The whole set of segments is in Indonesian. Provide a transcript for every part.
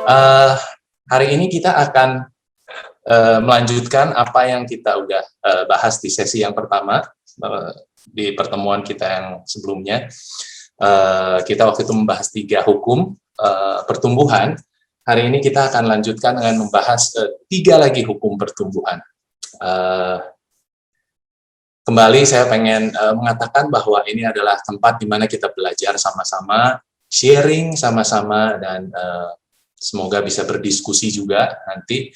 Uh, Hari ini kita akan melanjutkan apa yang kita udah bahas di sesi yang pertama, di pertemuan kita yang sebelumnya. Kita waktu itu membahas 3 hukum pertumbuhan. Hari ini kita akan lanjutkan dengan membahas 3 lagi hukum pertumbuhan. Kembali saya pengen mengatakan bahwa ini adalah tempat di mana kita belajar sama-sama, sharing sama-sama, dan semoga bisa berdiskusi juga nanti.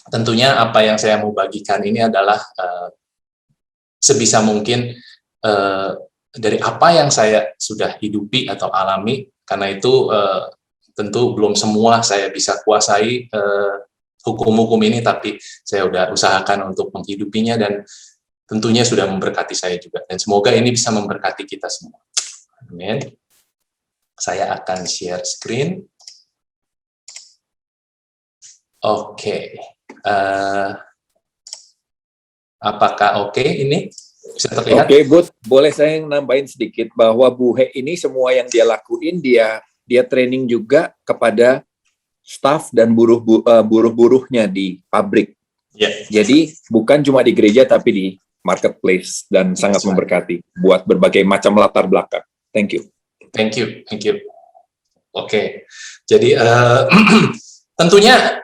Tentunya apa yang saya mau bagikan ini adalah sebisa mungkin dari apa yang saya sudah hidupi atau alami, karena itu tentu belum semua saya bisa kuasai hukum-hukum ini, tapi saya udah usahakan untuk menghidupinya dan tentunya sudah memberkati saya juga, dan semoga ini bisa memberkati kita semua. Amin. Saya akan share screen. Oke. Apakah oke ini? Bisa terlihat? Oke, Bud. Boleh saya nambahin sedikit bahwa Bu He ini semua yang dia lakuin, dia training juga kepada staff dan buruh-buruhnya di pabrik. Yeah. Jadi bukan cuma di gereja tapi di marketplace, dan sangat memberkati buat berbagai macam latar belakang. Thank you. Thank you. Oke. Jadi tentunya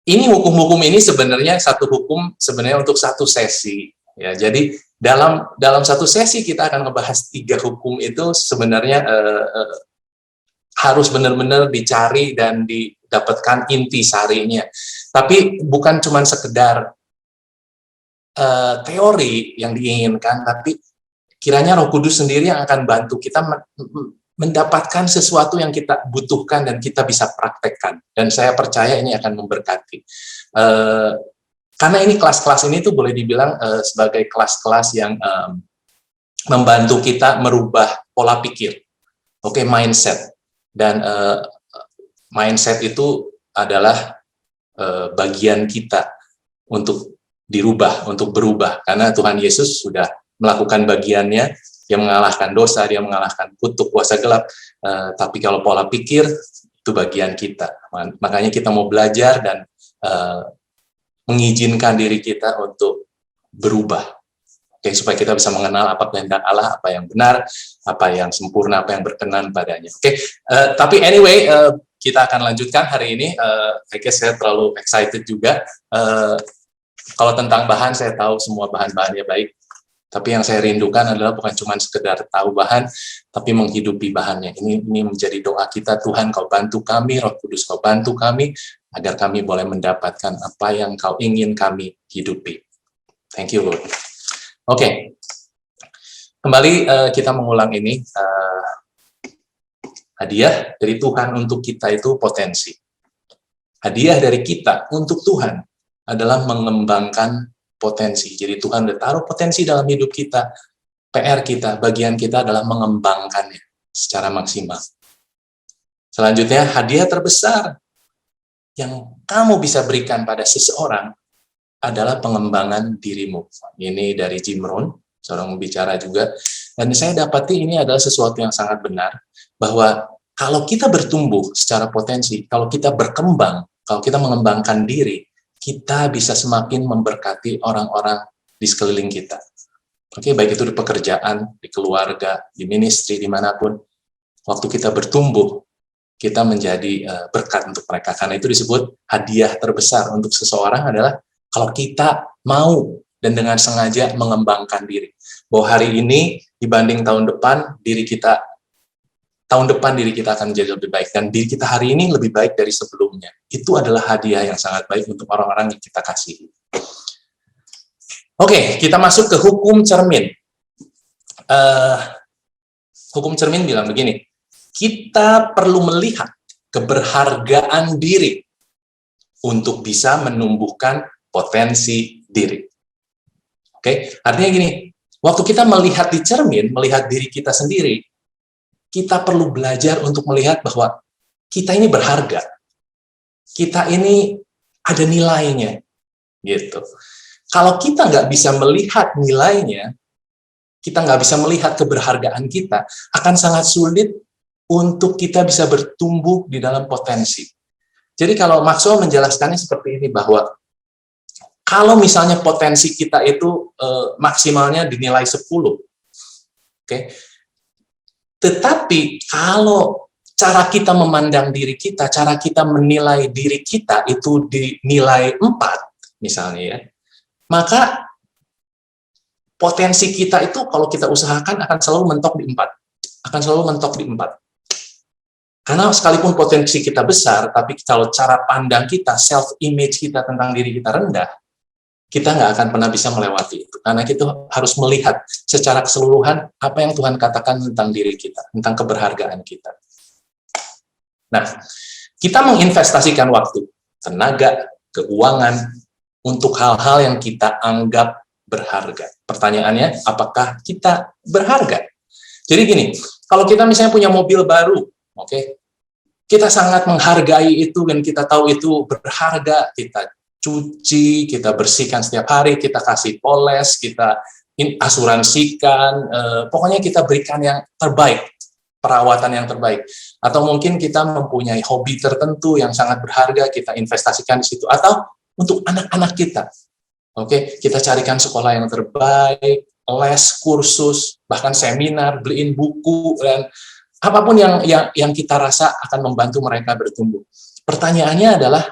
ini hukum-hukum ini sebenarnya satu hukum sebenarnya untuk satu sesi, ya. Jadi dalam satu sesi kita akan ngebahas 3 hukum itu sebenarnya harus benar-benar dicari dan didapatkan inti sarinya. Tapi bukan cuma sekedar teori yang diinginkan, tapi kiranya Roh Kudus sendiri yang akan bantu kita mendapatkan sesuatu yang kita butuhkan dan kita bisa praktekkan. Dan saya percaya ini akan memberkati. Karena ini kelas-kelas ini tuh boleh dibilang sebagai kelas-kelas yang membantu kita merubah pola pikir. Oke, mindset. Dan mindset itu adalah bagian kita untuk dirubah, untuk berubah. Karena Tuhan Yesus sudah melakukan bagiannya. Dia mengalahkan dosa, dia mengalahkan kutuk kuasa gelap, tapi kalau pola pikir, itu bagian kita. Makanya kita mau belajar dan mengizinkan diri kita untuk berubah. Oke, supaya kita bisa mengenal apa kehendak Allah, apa yang benar, apa yang sempurna, apa yang berkenan padanya. Oke, tapi anyway, kita akan lanjutkan hari ini. I guess saya terlalu excited juga. Kalau tentang bahan, saya tahu semua bahan-bahannya baik. Tapi yang saya rindukan adalah bukan cuma sekedar tahu bahan, tapi menghidupi bahannya. Ini menjadi doa kita, Tuhan, Kau bantu kami, Roh Kudus Kau bantu kami, agar kami boleh mendapatkan apa yang Kau ingin kami hidupi. Thank you, Lord. Oke. Kembali kita mengulang ini. Hadiah dari Tuhan untuk kita itu potensi. Hadiah dari kita untuk Tuhan adalah mengembangkan potensi. Jadi Tuhan udah taruh potensi dalam hidup kita. PR kita, bagian kita adalah mengembangkannya secara maksimal. Selanjutnya, hadiah terbesar yang kamu bisa berikan pada seseorang adalah pengembangan dirimu. Ini dari Jim Rohn, seorang pembicara juga. Dan saya dapati ini adalah sesuatu yang sangat benar, bahwa kalau kita bertumbuh secara potensi, kalau kita berkembang, kalau kita mengembangkan diri, kita bisa semakin memberkati orang-orang di sekeliling kita. Oke, baik itu di pekerjaan, di keluarga, di ministry, dimanapun. Waktu kita bertumbuh, kita menjadi berkat untuk mereka. Karena itu disebut hadiah terbesar untuk seseorang adalah kalau kita mau dan dengan sengaja mengembangkan diri. Bahwa hari ini dibanding tahun depan, diri kita akan menjadi lebih baik, dan diri kita hari ini lebih baik dari sebelumnya. Itu adalah hadiah yang sangat baik untuk orang-orang yang kita kasihi. Oke, kita masuk ke hukum cermin. Hukum cermin bilang begini, kita perlu melihat keberhargaan diri untuk bisa menumbuhkan potensi diri. Oke, artinya gini, waktu kita melihat di cermin, melihat diri kita sendiri, kita perlu belajar untuk melihat bahwa kita ini berharga. Kita ini ada nilainya. Gitu. Kalau kita nggak bisa melihat nilainya, kita nggak bisa melihat keberhargaan kita, akan sangat sulit untuk kita bisa bertumbuh di dalam potensi. Jadi kalau Maxwell menjelaskannya seperti ini, bahwa kalau misalnya potensi kita itu maksimalnya dinilai 10, oke? Tetapi kalau cara kita memandang diri kita, cara kita menilai diri kita itu dinilai 4, misalnya ya, maka potensi kita itu kalau kita usahakan akan selalu mentok di 4. Akan selalu mentok di 4. Karena sekalipun potensi kita besar, tapi kalau cara pandang kita, self-image kita tentang diri kita rendah, kita nggak akan pernah bisa melewati itu. Karena kita harus melihat secara keseluruhan apa yang Tuhan katakan tentang diri kita, tentang keberhargaan kita. Nah, kita menginvestasikan waktu, tenaga, keuangan, untuk hal-hal yang kita anggap berharga. Pertanyaannya, apakah kita berharga? Jadi gini, kalau kita misalnya punya mobil baru, oke, kita sangat menghargai itu dan kita tahu itu berharga, kita cuci, kita bersihkan setiap hari, kita kasih poles, kita asuransikan, pokoknya kita berikan yang terbaik, perawatan yang terbaik. Atau mungkin kita mempunyai hobi tertentu yang sangat berharga, kita investasikan di situ. Atau untuk anak-anak kita, oke, kita carikan sekolah yang terbaik, les, kursus, bahkan seminar, beliin buku, dan apapun yang kita rasa akan membantu mereka bertumbuh. Pertanyaannya adalah,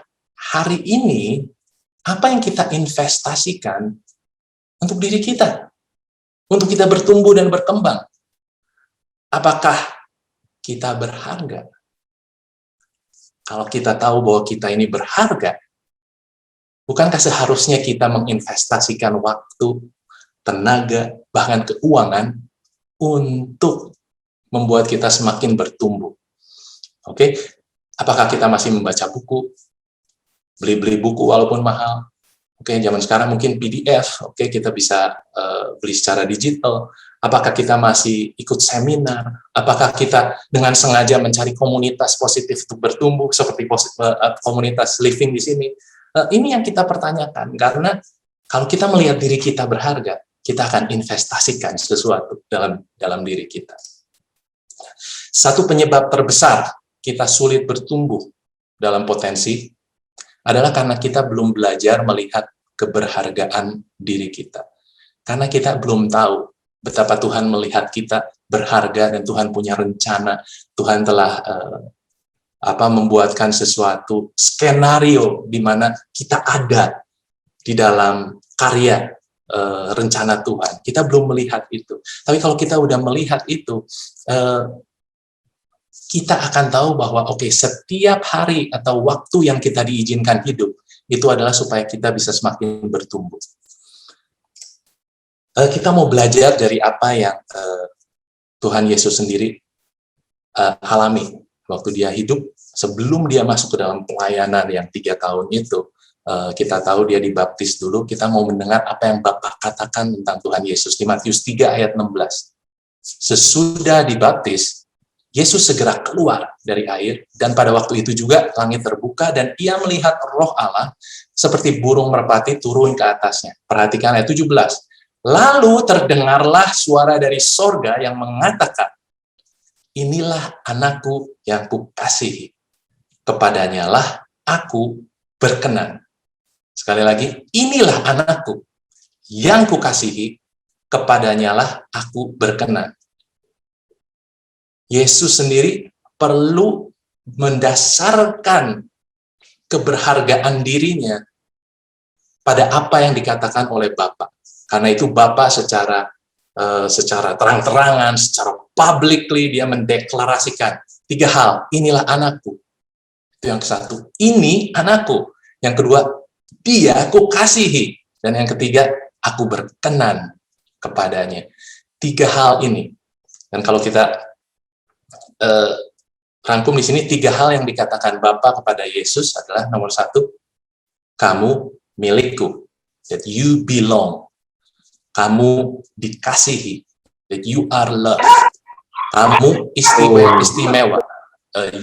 hari ini, apa yang kita investasikan untuk diri kita? Untuk kita bertumbuh dan berkembang? Apakah kita berharga? Kalau kita tahu bahwa kita ini berharga, bukankah seharusnya kita menginvestasikan waktu, tenaga, bahkan keuangan untuk membuat kita semakin bertumbuh? Oke, apakah kita masih membaca buku, beli buku walaupun mahal? Oke, zaman sekarang mungkin PDF, oke, kita bisa beli secara digital. Apakah kita masih ikut seminar? Apakah kita dengan sengaja mencari komunitas positif untuk bertumbuh, seperti komunitas living di sini? Ini yang kita pertanyakan, karena kalau kita melihat diri kita berharga, kita akan investasikan sesuatu dalam diri kita. Satu penyebab terbesar kita sulit bertumbuh dalam potensi adalah karena kita belum belajar melihat keberhargaan diri kita. Karena kita belum tahu betapa Tuhan melihat kita berharga dan Tuhan punya rencana. Tuhan telah membuatkan sesuatu skenario di mana kita ada di dalam karya rencana Tuhan. Kita belum melihat itu. Tapi kalau kita udah melihat itu, kita akan tahu bahwa setiap hari atau waktu yang kita diizinkan hidup itu adalah supaya kita bisa semakin bertumbuh. Kita mau belajar dari apa yang Tuhan Yesus sendiri alami waktu dia hidup, sebelum dia masuk ke dalam pelayanan yang 3 tahun itu. Kita tahu dia dibaptis dulu. Kita mau mendengar apa yang Bapa katakan tentang Tuhan Yesus di Matius 3 ayat 16. Sesudah dibaptis, Yesus segera keluar dari air, dan pada waktu itu juga langit terbuka dan ia melihat Roh Allah seperti burung merpati turun ke atasnya. Perhatikan ayat 17. Lalu terdengarlah suara dari sorga yang mengatakan, inilah anakku yang kukasihi, kepadanya lah aku berkenan. Sekali lagi, inilah anakku yang kukasihi, kepadanya lah aku berkenan. Yesus sendiri perlu mendasarkan keberhargaan dirinya pada apa yang dikatakan oleh Bapa. Karena itu Bapa secara terang-terangan, secara publicly dia mendeklarasikan 3 hal. Inilah anakku. Itu yang ke-1. Ini anakku. Yang kedua, dia aku kasihi. Dan yang ketiga, aku berkenan kepadanya. 3 hal ini. Dan kalau kita rangkum di sini, 3 hal yang dikatakan Bapa kepada Yesus adalah nomor 1, kamu milikku, that you belong. Kamu dikasihi, that you are loved. Kamu istimewa,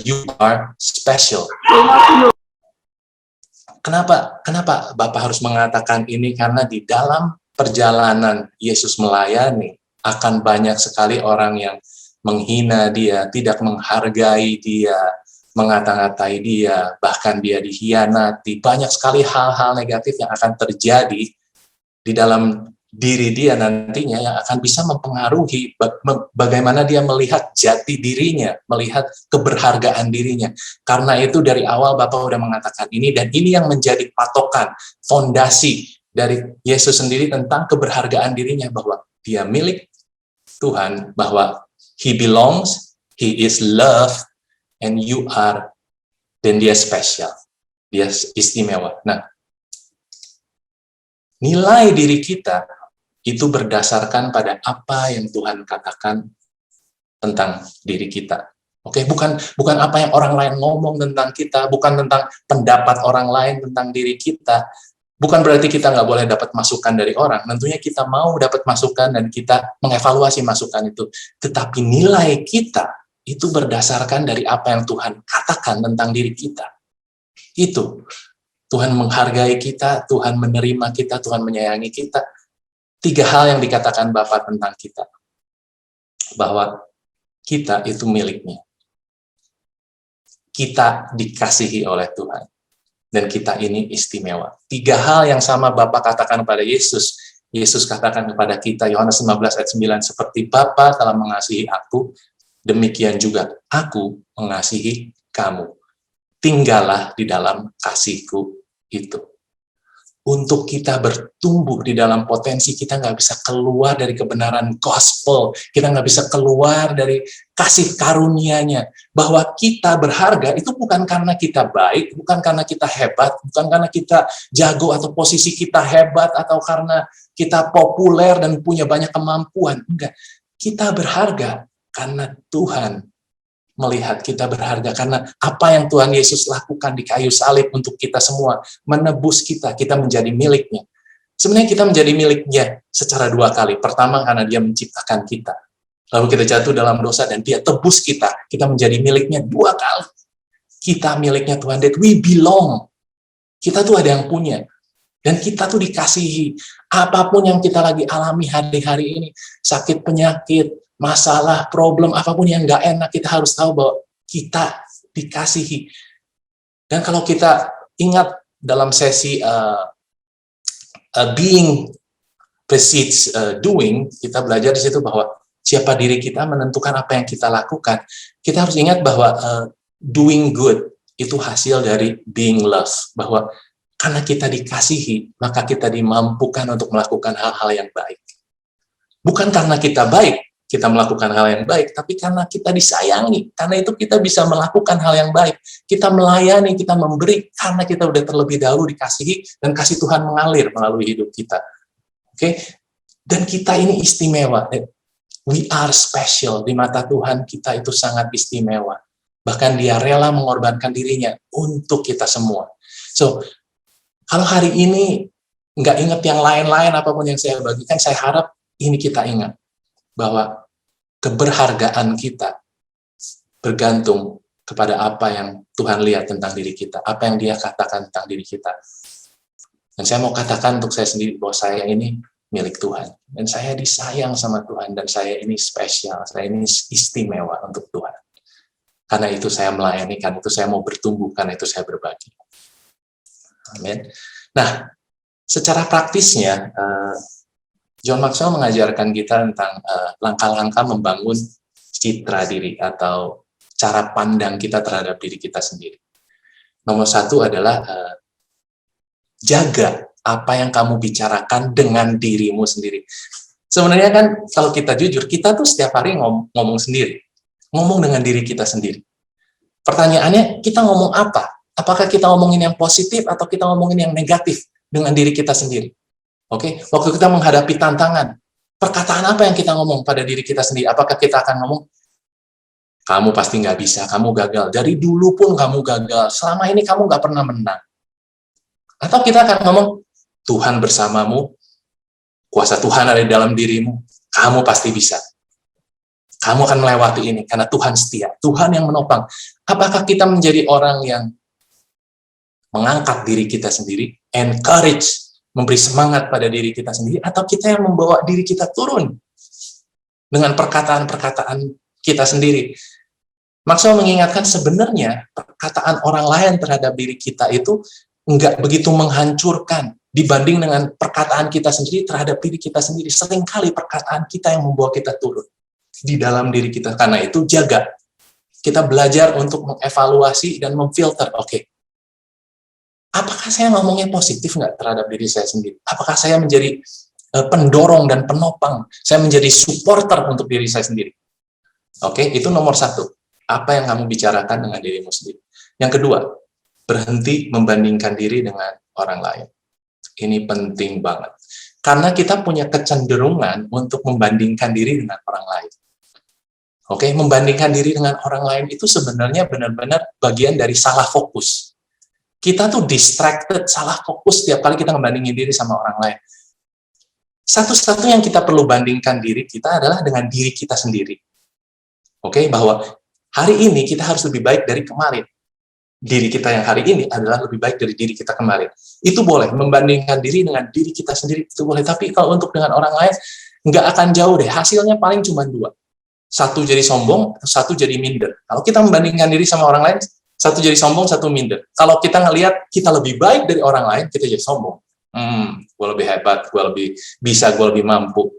you are special. Kenapa Bapa harus mengatakan ini? Karena di dalam perjalanan Yesus melayani, akan banyak sekali orang yang menghina dia, tidak menghargai dia, mengata-ngatai dia, bahkan dia dikhianati. Banyak sekali hal-hal negatif yang akan terjadi di dalam diri dia nantinya yang akan bisa mempengaruhi bagaimana dia melihat jati dirinya, melihat keberhargaan dirinya. Karena itu dari awal Bapak udah mengatakan ini, dan ini yang menjadi patokan, fondasi dari Yesus sendiri tentang keberhargaan dirinya, bahwa dia milik Tuhan, bahwa He belongs, He is love, and you are, dan dia spesial, dia istimewa. Nah, nilai diri kita itu berdasarkan pada apa yang Tuhan katakan tentang diri kita. Oke, bukan apa yang orang lain ngomong tentang kita, bukan tentang pendapat orang lain tentang diri kita. Bukan berarti kita nggak boleh dapat masukan dari orang. Tentunya kita mau dapat masukan dan kita mengevaluasi masukan itu. Tetapi nilai kita itu berdasarkan dari apa yang Tuhan katakan tentang diri kita. Itu. Tuhan menghargai kita, Tuhan menerima kita, Tuhan menyayangi kita. 3 hal yang dikatakan Bapa tentang kita. Bahwa kita itu miliknya. Kita dikasihi oleh Tuhan. Dan kita ini istimewa. 3 hal yang sama Bapa katakan kepada Yesus. Yesus katakan kepada kita, Yohanes 15 ayat 9, seperti Bapa telah mengasihi aku, demikian juga aku mengasihi kamu. Tinggallah di dalam kasihku itu. Untuk kita bertumbuh di dalam potensi, kita nggak bisa keluar dari kebenaran gospel, kita nggak bisa keluar dari kasih karunia-Nya, bahwa kita berharga itu bukan karena kita baik, bukan karena kita hebat, bukan karena kita jago atau posisi kita hebat, atau karena kita populer dan punya banyak kemampuan. Enggak, kita berharga karena Tuhan melihat kita berharga, karena apa yang Tuhan Yesus lakukan di kayu salib untuk kita semua, menebus kita, kita menjadi miliknya. Sebenarnya kita menjadi miliknya secara 2 kali. Pertama, karena dia menciptakan kita. Lalu kita jatuh dalam dosa dan dia tebus kita menjadi miliknya 2 kali. Kita miliknya Tuhan, that we belong. Kita tuh ada yang punya. Dan kita tuh dikasihi. Apapun yang kita lagi alami hari-hari ini, sakit, penyakit, masalah, problem, apapun yang nggak enak, kita harus tahu bahwa kita dikasihi. Dan kalau kita ingat dalam sesi being precedes doing, kita belajar di situ bahwa siapa diri kita menentukan apa yang kita lakukan. Kita harus ingat bahwa doing good itu hasil dari being loved, bahwa karena kita dikasihi, maka kita dimampukan untuk melakukan hal-hal yang baik. Bukan karena kita baik, kita melakukan hal yang baik, tapi karena kita disayangi, karena itu kita bisa melakukan hal yang baik, kita melayani, kita memberi, karena kita udah terlebih dahulu dikasihi, dan kasih Tuhan mengalir melalui hidup kita. Oke? Dan kita ini istimewa, we are special, di mata Tuhan kita itu sangat istimewa, bahkan dia rela mengorbankan dirinya untuk kita semua. So, kalau hari ini nggak ingat yang lain-lain apapun yang saya bagikan, saya harap ini kita ingat, bahwa keberhargaan kita bergantung kepada apa yang Tuhan lihat tentang diri kita, apa yang dia katakan tentang diri kita. Dan saya mau katakan untuk saya sendiri bahwa saya ini milik Tuhan, dan saya disayang sama Tuhan, dan saya ini spesial, saya ini istimewa untuk Tuhan. Karena itu saya melayani, karena itu saya mau bertumbuh, karena itu saya berbagi. Amin. Nah, secara praktisnya, John Maxwell mengajarkan kita tentang langkah-langkah membangun citra diri atau cara pandang kita terhadap diri kita sendiri. Nomor 1 adalah jaga apa yang kamu bicarakan dengan dirimu sendiri. Sebenarnya kan kalau kita jujur, kita tuh setiap hari ngomong sendiri, ngomong dengan diri kita sendiri. Pertanyaannya, kita ngomong apa? Apakah kita ngomongin yang positif atau kita ngomongin yang negatif dengan diri kita sendiri? Oke, waktu kita menghadapi tantangan, perkataan apa yang kita ngomong pada diri kita sendiri? Apakah kita akan ngomong, kamu pasti nggak bisa, kamu gagal, dari dulu pun kamu gagal, selama ini kamu nggak pernah menang? Atau kita akan ngomong, Tuhan bersamamu, kuasa Tuhan ada di dalam dirimu, kamu pasti bisa. Kamu akan melewati ini, karena Tuhan setia, Tuhan yang menopang. Apakah kita menjadi orang yang mengangkat diri kita sendiri, encourage, memberi semangat pada diri kita sendiri, atau kita yang membawa diri kita turun dengan perkataan-perkataan kita sendiri. Maxwell mengingatkan sebenarnya perkataan orang lain terhadap diri kita itu nggak begitu menghancurkan dibanding dengan perkataan kita sendiri terhadap diri kita sendiri. Seringkali perkataan kita yang membawa kita turun di dalam diri kita. Karena itu jaga. Kita belajar untuk mengevaluasi dan memfilter. Oke, apakah saya ngomongnya positif nggak terhadap diri saya sendiri? Apakah saya menjadi pendorong dan penopang? Saya menjadi supporter untuk diri saya sendiri? Oke, itu nomor satu. Apa yang kamu bicarakan dengan dirimu sendiri. Yang kedua, berhenti membandingkan diri dengan orang lain. Ini penting banget. Karena kita punya kecenderungan untuk membandingkan diri dengan orang lain. Oke, membandingkan diri dengan orang lain itu sebenarnya benar-benar bagian dari salah fokus. Kita tuh distracted, salah fokus setiap kali kita membandingin diri sama orang lain. Satu-satu yang kita perlu bandingkan diri kita adalah dengan diri kita sendiri. Oke, bahwa hari ini kita harus lebih baik dari kemarin. Diri kita yang hari ini adalah lebih baik dari diri kita kemarin. Itu boleh, membandingkan diri dengan diri kita sendiri, itu boleh. Tapi kalau untuk dengan orang lain, nggak akan jauh deh. Hasilnya paling cuma dua. Satu jadi sombong, satu jadi minder. Kalau kita membandingkan diri sama orang lain, satu jadi sombong, satu minder. Kalau kita ngelihat kita lebih baik dari orang lain, kita jadi sombong. Gue lebih hebat, gue lebih bisa, gue lebih mampu.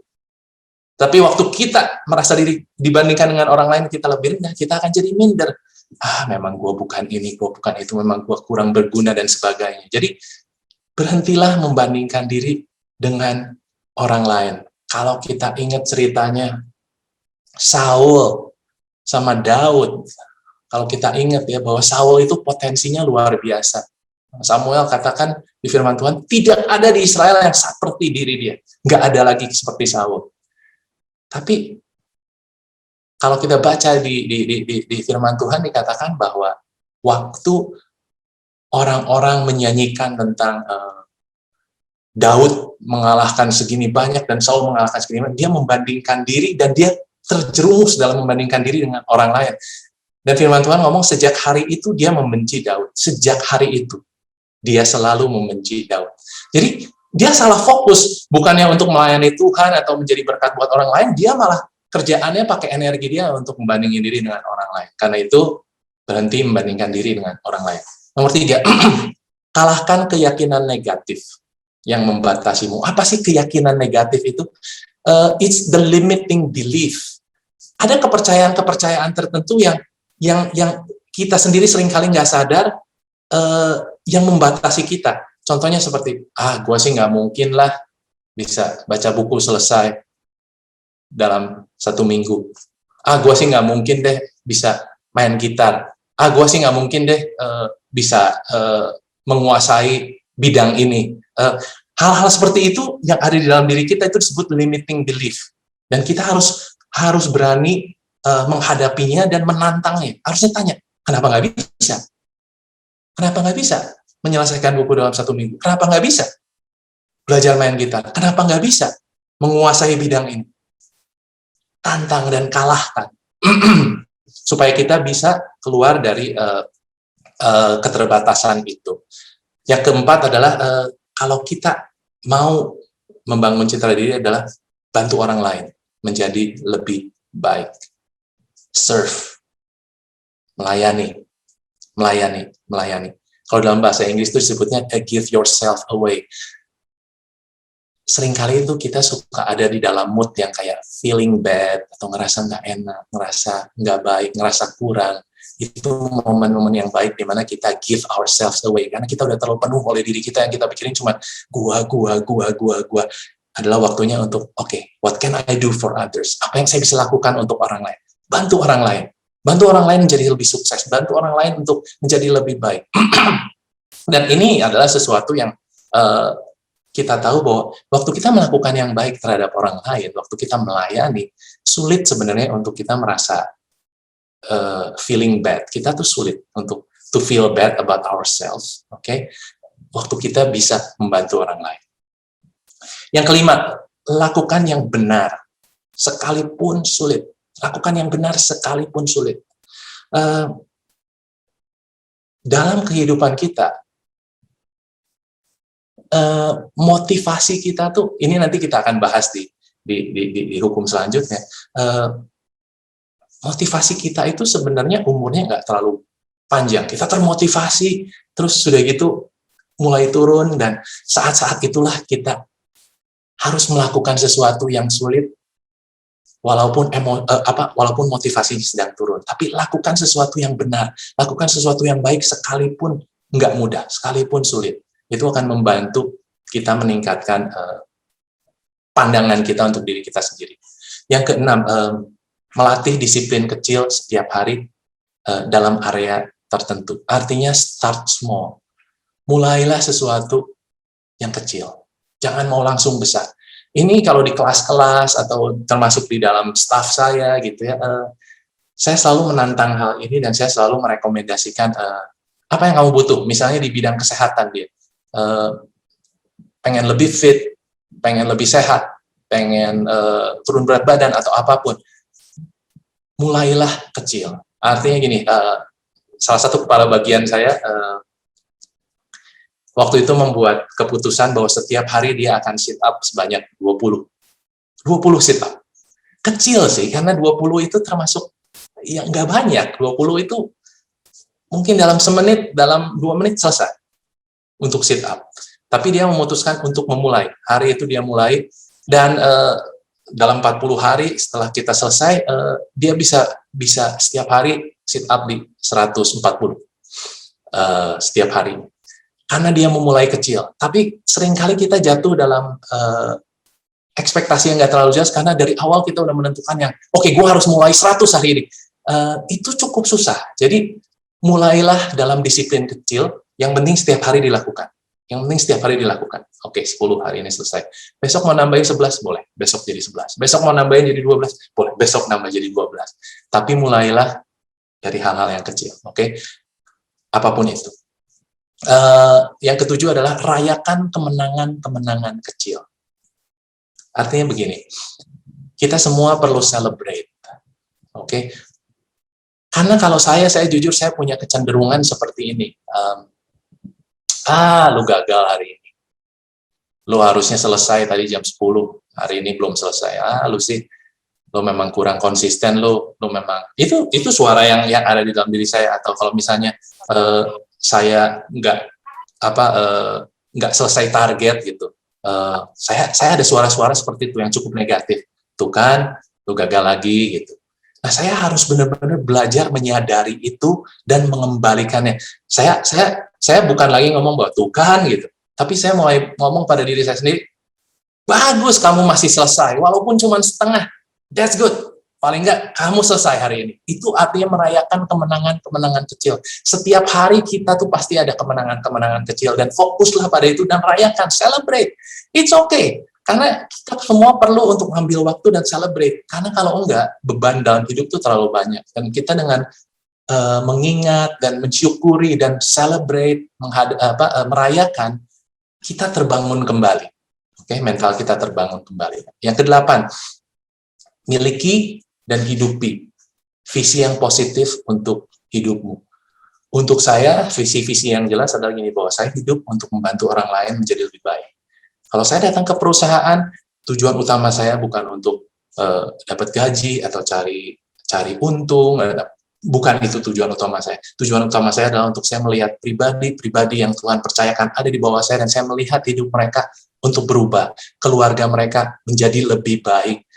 Tapi waktu kita merasa diri dibandingkan dengan orang lain kita lebih rendah, kita akan jadi minder. Memang gue bukan ini, gue bukan itu, memang gue kurang berguna dan sebagainya. Jadi berhentilah membandingkan diri dengan orang lain. Kalau kita ingat ceritanya Saul sama Daud, kalau kita ingat ya bahwa Saul itu potensinya luar biasa. Samuel katakan di firman Tuhan, tidak ada di Israel yang seperti diri dia. Nggak ada lagi seperti Saul. Tapi kalau kita baca di firman Tuhan dikatakan bahwa waktu orang-orang menyanyikan tentang Daud mengalahkan segini banyak dan Saul mengalahkan segini banyak, dia membandingkan diri dan dia terjerumus dalam membandingkan diri dengan orang lain. Dan firman Tuhan ngomong sejak hari itu dia membenci Daud. Sejak hari itu dia selalu membenci Daud. Jadi dia salah fokus, bukannya untuk melayani Tuhan atau menjadi berkat buat orang lain, dia malah kerjaannya pakai energi dia untuk membandingin diri dengan orang lain. Karena itu, berhenti membandingkan diri dengan orang lain. Nomor 3, kalahkan keyakinan negatif yang membatasimu. Apa sih keyakinan negatif itu? It's the limiting belief. Ada kepercayaan-kepercayaan tertentu yang kita sendiri seringkali nggak sadar, yang membatasi kita. Contohnya seperti, gue sih nggak mungkin lah bisa baca buku selesai dalam 1 minggu. Gue sih nggak mungkin deh bisa main gitar. Gue sih nggak mungkin deh bisa menguasai bidang ini. Hal-hal seperti itu yang ada di dalam diri kita itu disebut limiting belief. Dan kita harus berani menghadapinya dan menantangnya. Harusnya tanya, kenapa nggak bisa? Kenapa nggak bisa menyelesaikan buku dalam 1 minggu? Kenapa nggak bisa belajar main gitar? Kenapa nggak bisa menguasai bidang ini? Tantang dan kalahkan. Supaya kita bisa keluar dari keterbatasan itu. Yang keempat adalah, kalau kita mau membangun citra diri adalah bantu orang lain menjadi lebih baik. Serve. Melayani. Kalau dalam bahasa Inggris itu disebutnya give yourself away. Seringkali itu kita suka ada di dalam mood yang kayak feeling bad, atau ngerasa nggak enak, ngerasa nggak baik, ngerasa kurang. Itu momen-momen yang baik di mana kita give ourselves away. Karena kita udah terlalu penuh oleh diri kita, yang kita pikirin cuma gua. Adalah waktunya untuk, what can I do for others? Apa yang saya bisa lakukan untuk orang lain? Bantu orang lain. Bantu orang lain menjadi lebih sukses. Bantu orang lain untuk menjadi lebih baik. Dan ini adalah sesuatu yang kita tahu bahwa waktu kita melakukan yang baik terhadap orang lain, waktu kita melayani, sulit sebenarnya untuk kita merasa feeling bad. Kita tuh sulit untuk to feel bad about ourselves. Waktu kita bisa membantu orang lain. Yang kelima, lakukan yang benar sekalipun sulit. Lakukan yang benar sekalipun sulit. Dalam kehidupan kita, motivasi kita tuh, ini nanti kita akan bahas di hukum selanjutnya. motivasi kita itu sebenarnya umurnya nggak terlalu panjang. Kita termotivasi, terus sudah gitu mulai turun, dan saat-saat itulah kita harus melakukan sesuatu yang sulit, walaupun motivasi sedang turun. Tapi lakukan sesuatu yang benar, lakukan sesuatu yang baik sekalipun nggak mudah, sekalipun sulit. Itu akan membantu kita meningkatkan pandangan kita untuk diri kita sendiri. Yang keenam, melatih disiplin kecil setiap hari dalam area tertentu. Artinya start small. Mulailah sesuatu yang kecil. Jangan mau langsung besar. Ini kalau di kelas-kelas atau termasuk di dalam staff saya gitu ya, saya selalu menantang hal ini dan saya selalu merekomendasikan apa yang kamu butuh. Misalnya di bidang kesehatan dia, pengen lebih fit, pengen lebih sehat, pengen turun berat badan atau apapun, mulailah kecil. Artinya gini, salah satu kepala bagian saya waktu itu membuat keputusan bahwa setiap hari dia akan sit up sebanyak 20 sit up. Kecil sih, karena 20 itu termasuk ya nggak banyak. 20 itu mungkin dalam semenit, dalam 2 menit selesai untuk sit up. Tapi dia memutuskan untuk memulai. Hari itu dia mulai, dan dalam 40 hari setelah kita selesai, dia bisa setiap hari sit up di 140 setiap hari. Karena dia memulai kecil. Tapi seringkali kita jatuh dalam ekspektasi yang nggak terlalu jelas, karena dari awal kita udah menentukan yang, oke, gue harus mulai 100 hari ini. Itu cukup susah. Jadi, mulailah dalam disiplin kecil, yang penting setiap hari dilakukan. Yang penting setiap hari dilakukan. Oke, 10 hari ini selesai. Besok mau nambahin 11, boleh. Besok jadi 11. Besok mau nambahin jadi 12, boleh. Besok nambah jadi 12. Tapi mulailah dari hal-hal yang kecil. Oke? Apapun itu. Yang ketujuh adalah rayakan kemenangan-kemenangan kecil. Artinya begini, kita semua perlu celebrate, oke? Karena kalau saya jujur, saya punya kecenderungan seperti ini. Lu gagal hari ini. Lu harusnya selesai tadi jam 10, hari ini belum selesai. Lu sih, lu memang kurang konsisten, lu memang itu suara yang ada di dalam diri saya. Atau kalau misalnya saya nggak selesai target gitu, saya ada suara-suara seperti itu yang cukup negatif. Tuh kan, lu gagal lagi gitu. Nah, saya harus benar-benar belajar menyadari itu dan mengembalikannya. Saya bukan lagi ngomong bahwa tuh kan gitu, tapi saya mulai ngomong pada diri saya sendiri, bagus kamu masih selesai, walaupun cuma setengah, that's good. Paling enggak, kamu selesai hari ini. Itu artinya merayakan kemenangan-kemenangan kecil. Setiap hari kita tuh pasti ada kemenangan-kemenangan kecil, dan fokuslah pada itu dan rayakan, celebrate. It's okay. Karena kita semua perlu untuk ambil waktu dan celebrate. Karena kalau enggak, beban dalam hidup tuh terlalu banyak. Dan kita dengan mengingat dan mensyukuri dan celebrate, merayakan, kita terbangun kembali. Oke, mental kita terbangun kembali. Yang kedelapan, miliki dan hidupi visi yang positif untuk hidupmu. Untuk saya, visi-visi yang jelas adalah gini, bahwa saya hidup untuk membantu orang lain menjadi lebih baik. Kalau saya datang ke perusahaan, tujuan utama saya bukan untuk dapat gaji atau cari untung, bukan itu tujuan utama saya. Tujuan utama saya adalah untuk saya melihat pribadi yang Tuhan percayakan ada di bawah saya, dan saya melihat hidup mereka untuk berubah, keluarga mereka menjadi lebih baik,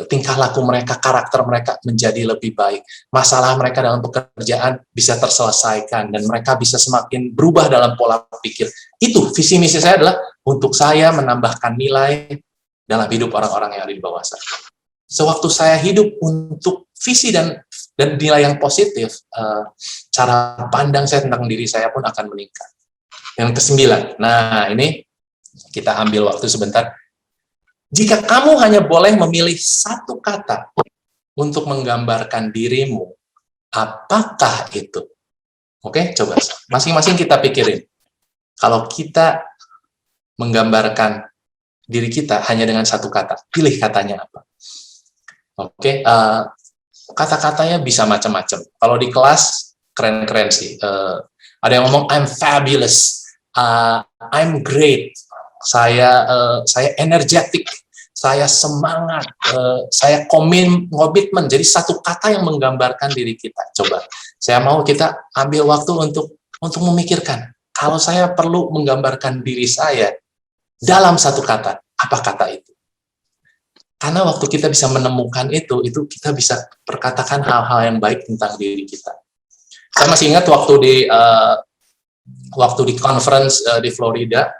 tingkah laku mereka, karakter mereka menjadi lebih baik, masalah mereka dalam pekerjaan bisa terselesaikan, dan mereka bisa semakin berubah dalam pola pikir. Itu visi misi saya, adalah untuk saya menambahkan nilai dalam hidup orang-orang yang ada di bawah saya. Sewaktu saya hidup untuk visi dan nilai yang positif, cara pandang saya tentang diri saya pun akan meningkat. Yang ke-9, nah ini kita ambil waktu sebentar. Jika kamu hanya boleh memilih satu kata untuk menggambarkan dirimu, apakah itu? Oke, coba masing-masing kita pikirin. Kalau kita menggambarkan diri kita hanya dengan satu kata, pilih katanya apa? Oke, kata-katanya bisa macam-macam. Kalau di kelas keren-keren sih. Ada yang ngomong I'm fabulous, I'm great, saya energetic, saya semangat, saya komitmen. Jadi satu kata yang menggambarkan diri kita. Coba, saya mau kita ambil waktu untuk memikirkan. Kalau saya perlu menggambarkan diri saya dalam satu kata, apa kata itu? Karena waktu kita bisa menemukan itu kita bisa perkatakan hal-hal yang baik tentang diri kita. Saya masih ingat waktu di conference di Florida,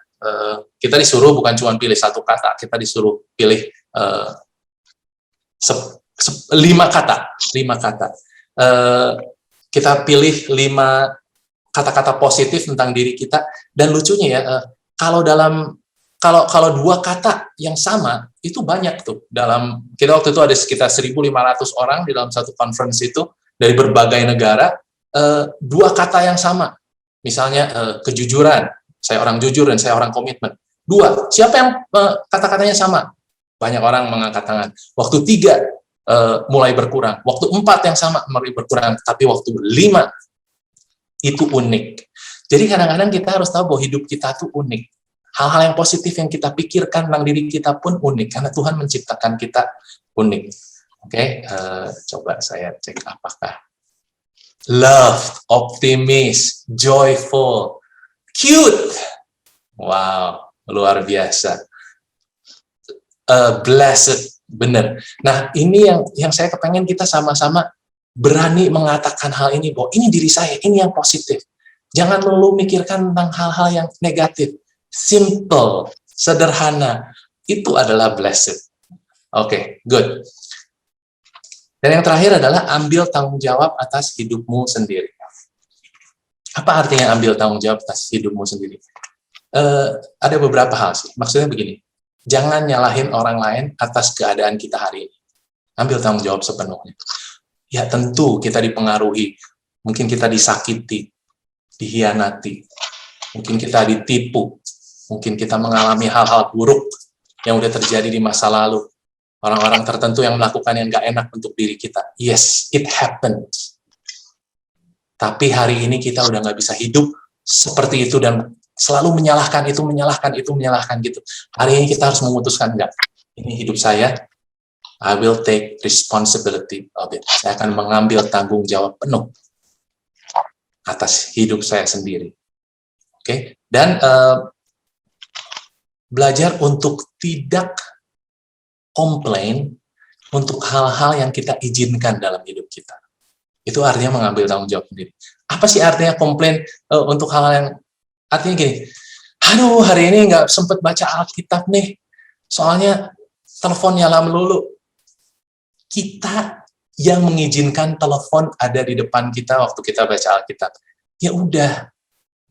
kita disuruh bukan cuma pilih satu kata, kita disuruh pilih 5 kata. Kita pilih 5 kata-kata positif tentang diri kita, dan lucunya ya, kalau 2 kata yang sama itu banyak tuh. Kita waktu itu ada sekitar 1.500 orang di dalam satu conference itu dari berbagai negara, 2 kata yang sama. Misalnya kejujuran, saya orang jujur dan saya orang komitmen. 2, siapa yang kata-katanya sama? Banyak orang mengangkat tangan. Waktu 3 mulai berkurang. Waktu 4 yang sama mulai berkurang. Tapi waktu 5 itu unik. Jadi kadang-kadang kita harus tahu bahwa hidup kita tuh unik. Hal-hal yang positif yang kita pikirkan tentang diri kita pun unik. Karena Tuhan menciptakan kita unik. Oke, coba saya cek apakah. Love, optimis, joyful, cute. Wow, luar biasa. Blessed, benar. Nah, ini yang saya kepengen kita sama-sama berani mengatakan hal ini, bahwa ini diri saya, ini yang positif. Jangan melulu mikirkan tentang hal-hal yang negatif. Simple, sederhana, itu adalah blessed. Oke, good. Dan yang terakhir adalah ambil tanggung jawab atas hidupmu sendiri. Apa artinya ambil tanggung jawab atas hidupmu sendiri? Ada beberapa hal sih. Maksudnya begini, jangan nyalahin orang lain atas keadaan kita hari ini. Ambil tanggung jawab sepenuhnya. Ya tentu kita dipengaruhi, mungkin kita disakiti, dihianati, mungkin kita ditipu, mungkin kita mengalami hal-hal buruk yang udah terjadi di masa lalu. Orang-orang tertentu yang melakukan yang gak enak untuk diri kita. Yes, it happens. Tapi hari ini kita udah gak bisa hidup seperti itu dan selalu menyalahkan itu gitu. Hari ini kita harus memutuskan, enggak, ini hidup saya, I will take responsibility of it. Saya akan mengambil tanggung jawab penuh atas hidup saya sendiri. Oke? Dan belajar untuk tidak komplain untuk hal-hal yang kita izinkan dalam hidup kita. Itu artinya mengambil tanggung jawab sendiri. Apa sih artinya komplain untuk hal-hal yang, artinya gini, aduh hari ini nggak sempet baca Alkitab nih, soalnya telepon nyala melulu. Kita yang mengizinkan telepon ada di depan kita waktu kita baca Alkitab. Ya udah,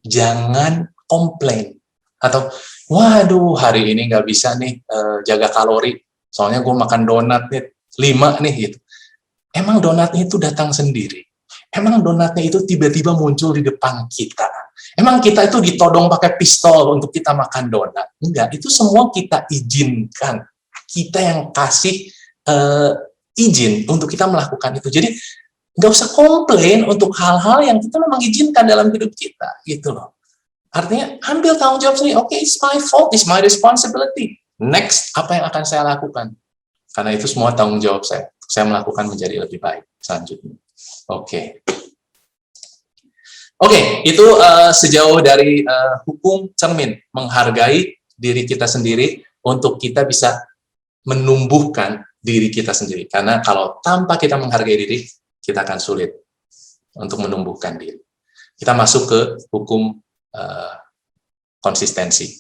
jangan komplain. Atau, waduh hari ini nggak bisa nih jaga kalori, soalnya gue makan donat nih 5 nih gitu. Emang donatnya itu datang sendiri? Emang donatnya itu tiba-tiba muncul di depan kita? Emang kita itu ditodong pakai pistol untuk kita makan donat? Enggak, itu semua kita izinkan. Kita yang kasih izin untuk kita melakukan itu. Jadi nggak usah komplain untuk hal-hal yang kita memang izinkan dalam hidup kita, gitu loh. Artinya ambil tanggung jawab sendiri. Oke, it's my fault, it's my responsibility. Next, apa yang akan saya lakukan? Karena itu semua tanggung jawab saya. Saya melakukan menjadi lebih baik selanjutnya. Oke, itu sejauh dari hukum cermin, menghargai diri kita sendiri untuk kita bisa menumbuhkan diri kita sendiri. Karena kalau tanpa kita menghargai diri, kita akan sulit untuk menumbuhkan diri. Kita masuk ke hukum konsistensi.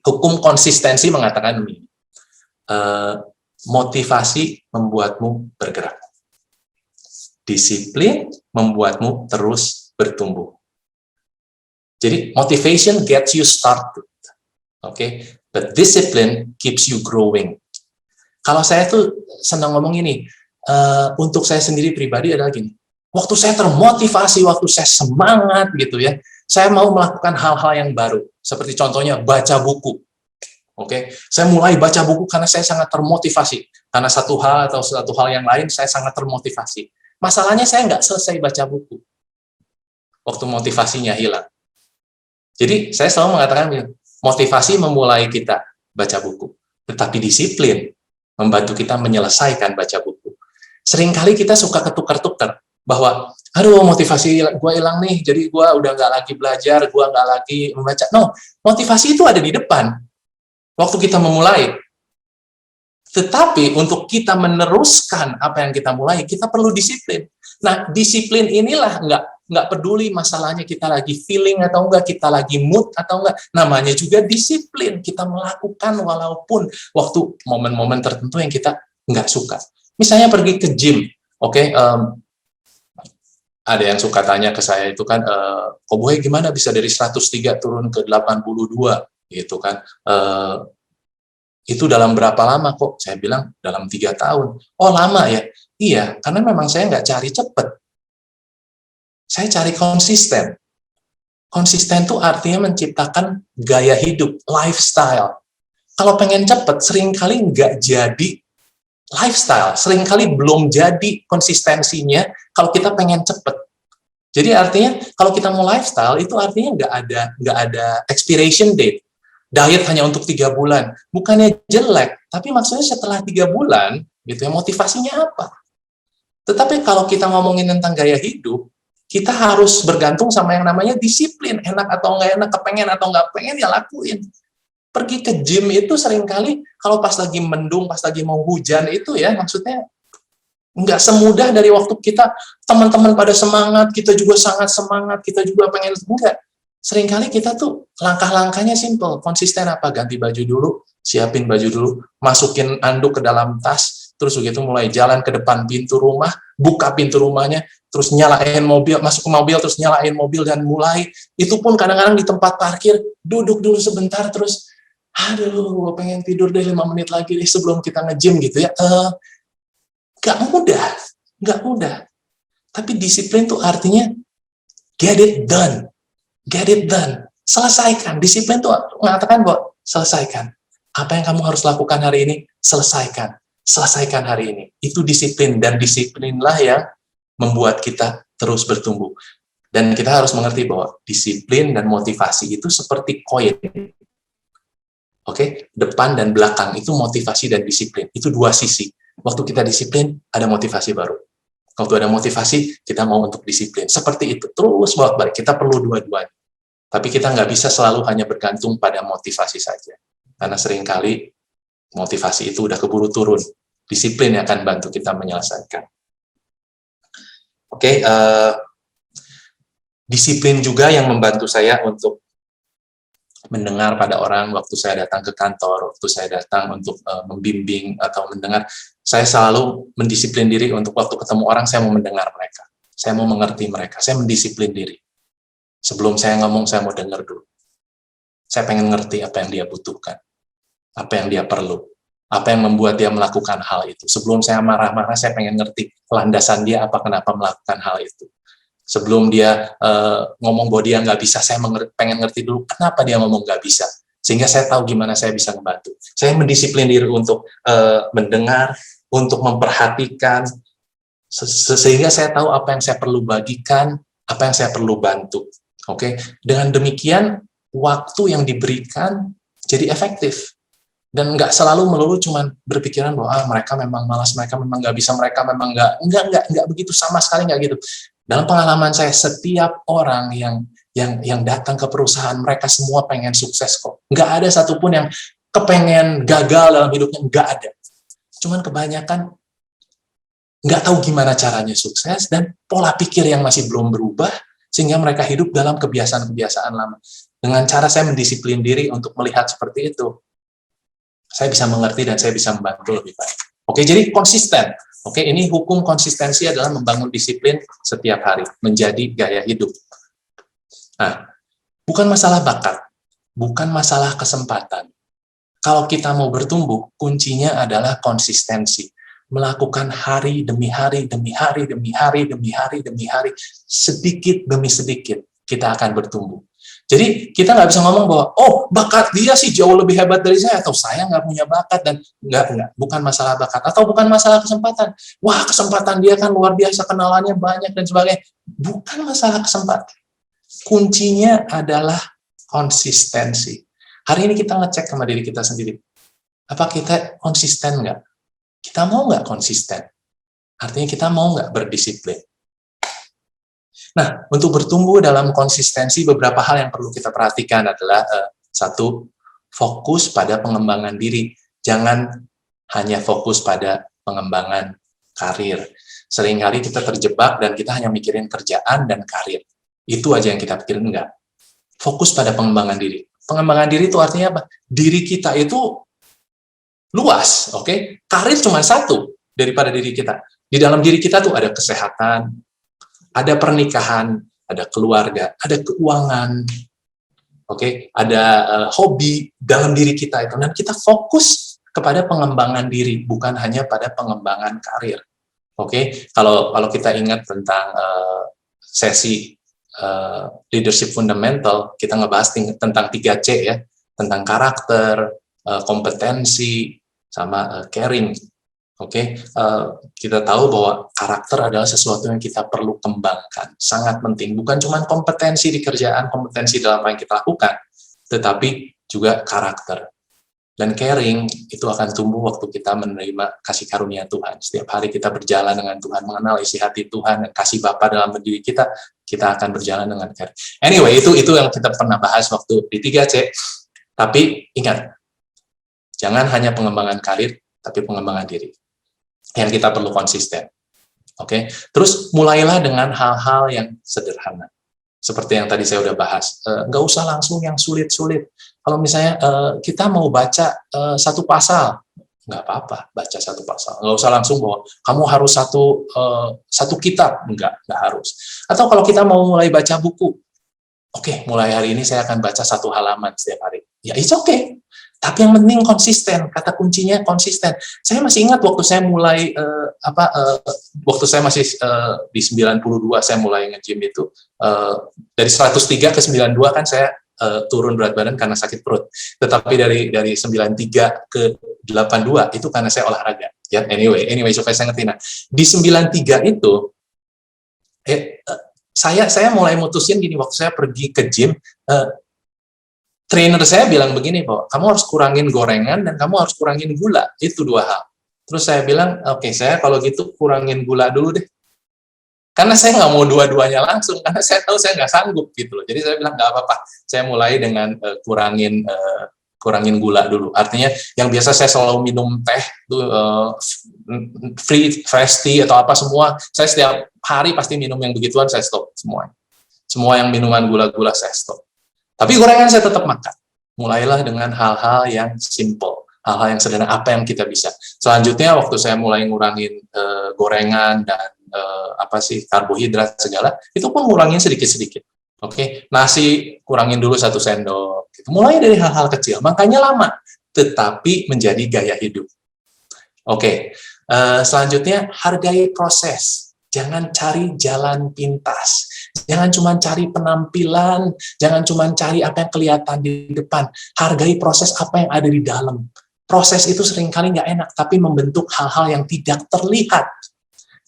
Hukum konsistensi mengatakan ini, motivasi membuatmu bergerak. Disiplin membuatmu terus bertumbuh. Jadi motivation gets you started, okay? But discipline keeps you growing. Kalau saya tuh senang ngomong ini, untuk saya sendiri pribadi adalah gini. Waktu saya termotivasi, waktu saya semangat gitu ya, saya mau melakukan hal-hal yang baru. Seperti contohnya baca buku. Oke, saya mulai baca buku karena saya sangat termotivasi. Karena satu hal atau satu hal yang lain saya sangat termotivasi. Masalahnya saya nggak selesai baca buku. Waktu motivasinya hilang. Jadi saya selalu mengatakan motivasi memulai kita baca buku. tetapi disiplin membantu kita menyelesaikan baca buku. Seringkali kita suka ketukar-tukar, bahwa, aduh motivasi gue hilang nih, jadi gue udah nggak lagi belajar, gue nggak lagi membaca. No, motivasi itu ada di depan, waktu kita memulai. Tetapi untuk kita meneruskan apa yang kita mulai, kita perlu disiplin. Nah, disiplin inilah nggak peduli masalahnya kita lagi feeling atau enggak, kita lagi mood atau enggak, namanya juga disiplin. Kita melakukan walaupun waktu momen-momen tertentu yang kita nggak suka. Misalnya pergi ke gym, oke, ada yang suka tanya ke saya itu kan, kok Boy gimana bisa dari 103 turun ke 82 gitu kan, itu dalam berapa lama kok? Saya bilang dalam 3 tahun. Oh lama ya? Iya, karena memang saya nggak cari cepet, saya cari konsisten. Konsisten itu artinya menciptakan gaya hidup, lifestyle. Kalau pengen cepet, seringkali nggak jadi lifestyle, seringkali belum jadi konsistensinya kalau kita pengen cepet. Jadi artinya kalau kita mau lifestyle itu artinya nggak ada expiration date. Diet hanya untuk 3 bulan, bukannya jelek, tapi maksudnya setelah 3 bulan, gitu ya, motivasinya apa? Tetapi kalau kita ngomongin tentang gaya hidup, kita harus bergantung sama yang namanya disiplin, enak atau nggak enak, kepengen atau nggak pengen, ya lakuin. Pergi ke gym itu seringkali kalau pas lagi mendung, pas lagi mau hujan itu ya, maksudnya nggak semudah dari waktu kita, teman-teman pada semangat, kita juga sangat semangat, kita juga pengen, enggak. Seringkali kita tuh langkah-langkahnya simple, konsisten apa, ganti baju dulu, siapin baju dulu, masukin anduk ke dalam tas, terus begitu mulai jalan ke depan pintu rumah, buka pintu rumahnya, terus nyalain mobil, masuk ke mobil, terus nyalain mobil, dan mulai, itu pun kadang-kadang di tempat parkir, duduk dulu sebentar, terus, aduh, gue pengen tidur deh 5 menit lagi deh sebelum kita nge-gym gitu ya. Gak mudah. Tapi disiplin tuh artinya get it done. Selesaikan. Disiplin tuh mengatakan bahwa selesaikan. Apa yang kamu harus lakukan hari ini, selesaikan. Selesaikan hari ini. Itu disiplin, dan disiplinlah yang membuat kita terus bertumbuh. Dan kita harus mengerti bahwa disiplin dan motivasi itu seperti koin. Oke, depan dan belakang itu motivasi dan disiplin. Itu 2 sisi. Waktu kita disiplin, ada motivasi baru. Waktu ada motivasi, kita mau untuk disiplin. Seperti itu, terus bolak-balik. Kita perlu dua-duanya. Tapi kita nggak bisa selalu hanya bergantung pada motivasi saja. Karena seringkali motivasi itu udah keburu turun. Disiplin yang akan bantu kita menyelesaikan. Oke, disiplin juga yang membantu saya untuk mendengar pada orang waktu saya datang ke kantor, waktu saya datang untuk membimbing atau mendengar. Saya selalu mendisiplin diri untuk waktu ketemu orang, saya mau mendengar mereka. Saya mau mengerti mereka. Saya mendisiplin diri. Sebelum saya ngomong, saya mau dengar dulu. Saya pengen ngerti apa yang dia butuhkan. Apa yang dia perlu. Apa yang membuat dia melakukan hal itu. Sebelum saya marah-marah, saya pengen ngerti landasan dia apa kenapa melakukan hal itu. Sebelum dia ngomong bahwa dia nggak bisa, saya pengen ngerti dulu kenapa dia ngomong nggak bisa. Sehingga saya tahu gimana saya bisa membantu. Saya mendisiplin diri untuk mendengar, untuk memperhatikan, sehingga saya tahu apa yang saya perlu bagikan, apa yang saya perlu bantu. Oke, dengan demikian waktu yang diberikan jadi efektif, dan nggak selalu melulu cuman berpikiran bahwa mereka memang malas, mereka memang nggak bisa, mereka memang nggak begitu, sama sekali nggak gitu. Dalam pengalaman saya, setiap orang yang datang ke perusahaan, mereka semua pengen sukses kok. Nggak ada satupun yang kepengen gagal dalam hidupnya, nggak ada. Cuman kebanyakan nggak tahu gimana caranya sukses, dan pola pikir yang masih belum berubah, sehingga mereka hidup dalam kebiasaan-kebiasaan lama. Dengan cara saya mendisiplin diri untuk melihat seperti itu, saya bisa mengerti dan saya bisa membantu lebih baik. Oke, jadi konsisten. Oke, ini hukum konsistensi adalah membangun disiplin setiap hari, menjadi gaya hidup. Nah, bukan masalah bakat, bukan masalah kesempatan. Kalau kita mau bertumbuh, kuncinya adalah konsistensi. Melakukan hari demi hari, demi hari, demi hari, demi hari, demi hari, sedikit demi sedikit, kita akan bertumbuh. Jadi kita nggak bisa ngomong bahwa, oh bakat dia sih jauh lebih hebat dari saya, atau saya nggak punya bakat, dan nggak, bukan masalah bakat, atau bukan masalah kesempatan. Wah, kesempatan dia kan luar biasa, kenalannya banyak dan sebagainya. Bukan masalah kesempatan. Kuncinya adalah konsistensi. Hari ini kita ngecek sama diri kita sendiri. Apa kita konsisten nggak? Kita mau nggak konsisten? Artinya kita mau nggak berdisiplin? Nah, untuk bertumbuh dalam konsistensi, beberapa hal yang perlu kita perhatikan adalah satu, fokus pada pengembangan diri. Jangan hanya fokus pada pengembangan karir. Seringkali kita terjebak dan kita hanya mikirin kerjaan dan karir. Itu aja yang kita pikirin, enggak. Fokus pada pengembangan diri. Pengembangan diri itu artinya apa? Diri kita itu luas, oke? Karir cuma satu daripada diri kita. Di dalam diri kita tuh ada kesehatan, ada pernikahan, ada keluarga, ada keuangan, oke? Ada hobi dalam diri kita itu. Dan kita fokus kepada pengembangan diri, bukan hanya pada pengembangan karir. Oke, kalau kita ingat tentang sesi leadership fundamental, kita ngebahas tentang 3C ya, tentang karakter, kompetensi, sama caring. Oke, kita tahu bahwa karakter adalah sesuatu yang kita perlu kembangkan, sangat penting. Bukan cuma kompetensi di kerjaan, kompetensi dalam apa yang kita lakukan, tetapi juga karakter. Dan caring itu akan tumbuh waktu kita menerima kasih karunia Tuhan. Setiap hari kita berjalan dengan Tuhan, mengenal isi hati Tuhan, dan kasih Bapa dalam diri kita, kita akan berjalan dengan caring. Anyway, itu yang kita pernah bahas waktu di 3C. Tapi ingat, jangan hanya pengembangan karir, tapi pengembangan diri. Yang kita perlu konsisten. Oke, terus mulailah dengan hal-hal yang sederhana. Seperti yang tadi saya udah bahas, nggak usah langsung yang sulit-sulit. Kalau misalnya kita mau baca satu pasal, nggak apa-apa baca satu pasal. Nggak usah langsung bahwa kamu harus satu kitab, nggak harus. Atau kalau kita mau mulai baca buku, oke, mulai hari ini saya akan baca 1 halaman setiap hari. Ya, it's okay. Tapi yang penting konsisten, kata kuncinya konsisten. Saya masih ingat waktu saya mulai, waktu saya masih di 92, saya mulai nge-gym itu, dari 103 ke 92 kan saya turun berat badan karena sakit perut. Tetapi dari 93 ke 82 itu karena saya olahraga. Ya, anyway, supaya saya ngerti. Nah, di 93 itu, saya mulai mutusin gini, waktu saya pergi ke gym, trainer saya bilang begini, Pak, kamu harus kurangin gorengan dan kamu harus kurangin gula. Itu 2 hal. Terus saya bilang, oke, saya kalau gitu kurangin gula dulu deh. Karena saya nggak mau dua-duanya langsung, karena saya tahu saya nggak sanggup gitu loh. Jadi saya bilang, nggak apa-apa, saya mulai dengan kurangin gula dulu. Artinya, yang biasa saya selalu minum teh, fresh tea atau apa semua, saya setiap hari pasti minum yang begituan, saya stop semuanya. Semua yang minuman gula-gula saya stop. Tapi gorengan saya tetap makan. Mulailah dengan hal-hal yang simple, hal-hal yang sederhana, apa yang kita bisa. Selanjutnya, waktu saya mulai ngurangin gorengan dan karbohidrat segala, itu pun ngurangin sedikit-sedikit. Oke, nasi kurangin dulu 1 sendok. Gitu. Mulai dari hal-hal kecil, makanya lama, tetapi menjadi gaya hidup. Oke, selanjutnya hargai proses. Jangan cari jalan pintas. Jangan cuma cari penampilan, jangan cuma cari apa yang kelihatan di depan. Hargai proses apa yang ada di dalam. Proses itu seringkali nggak enak, tapi membentuk hal-hal yang tidak terlihat.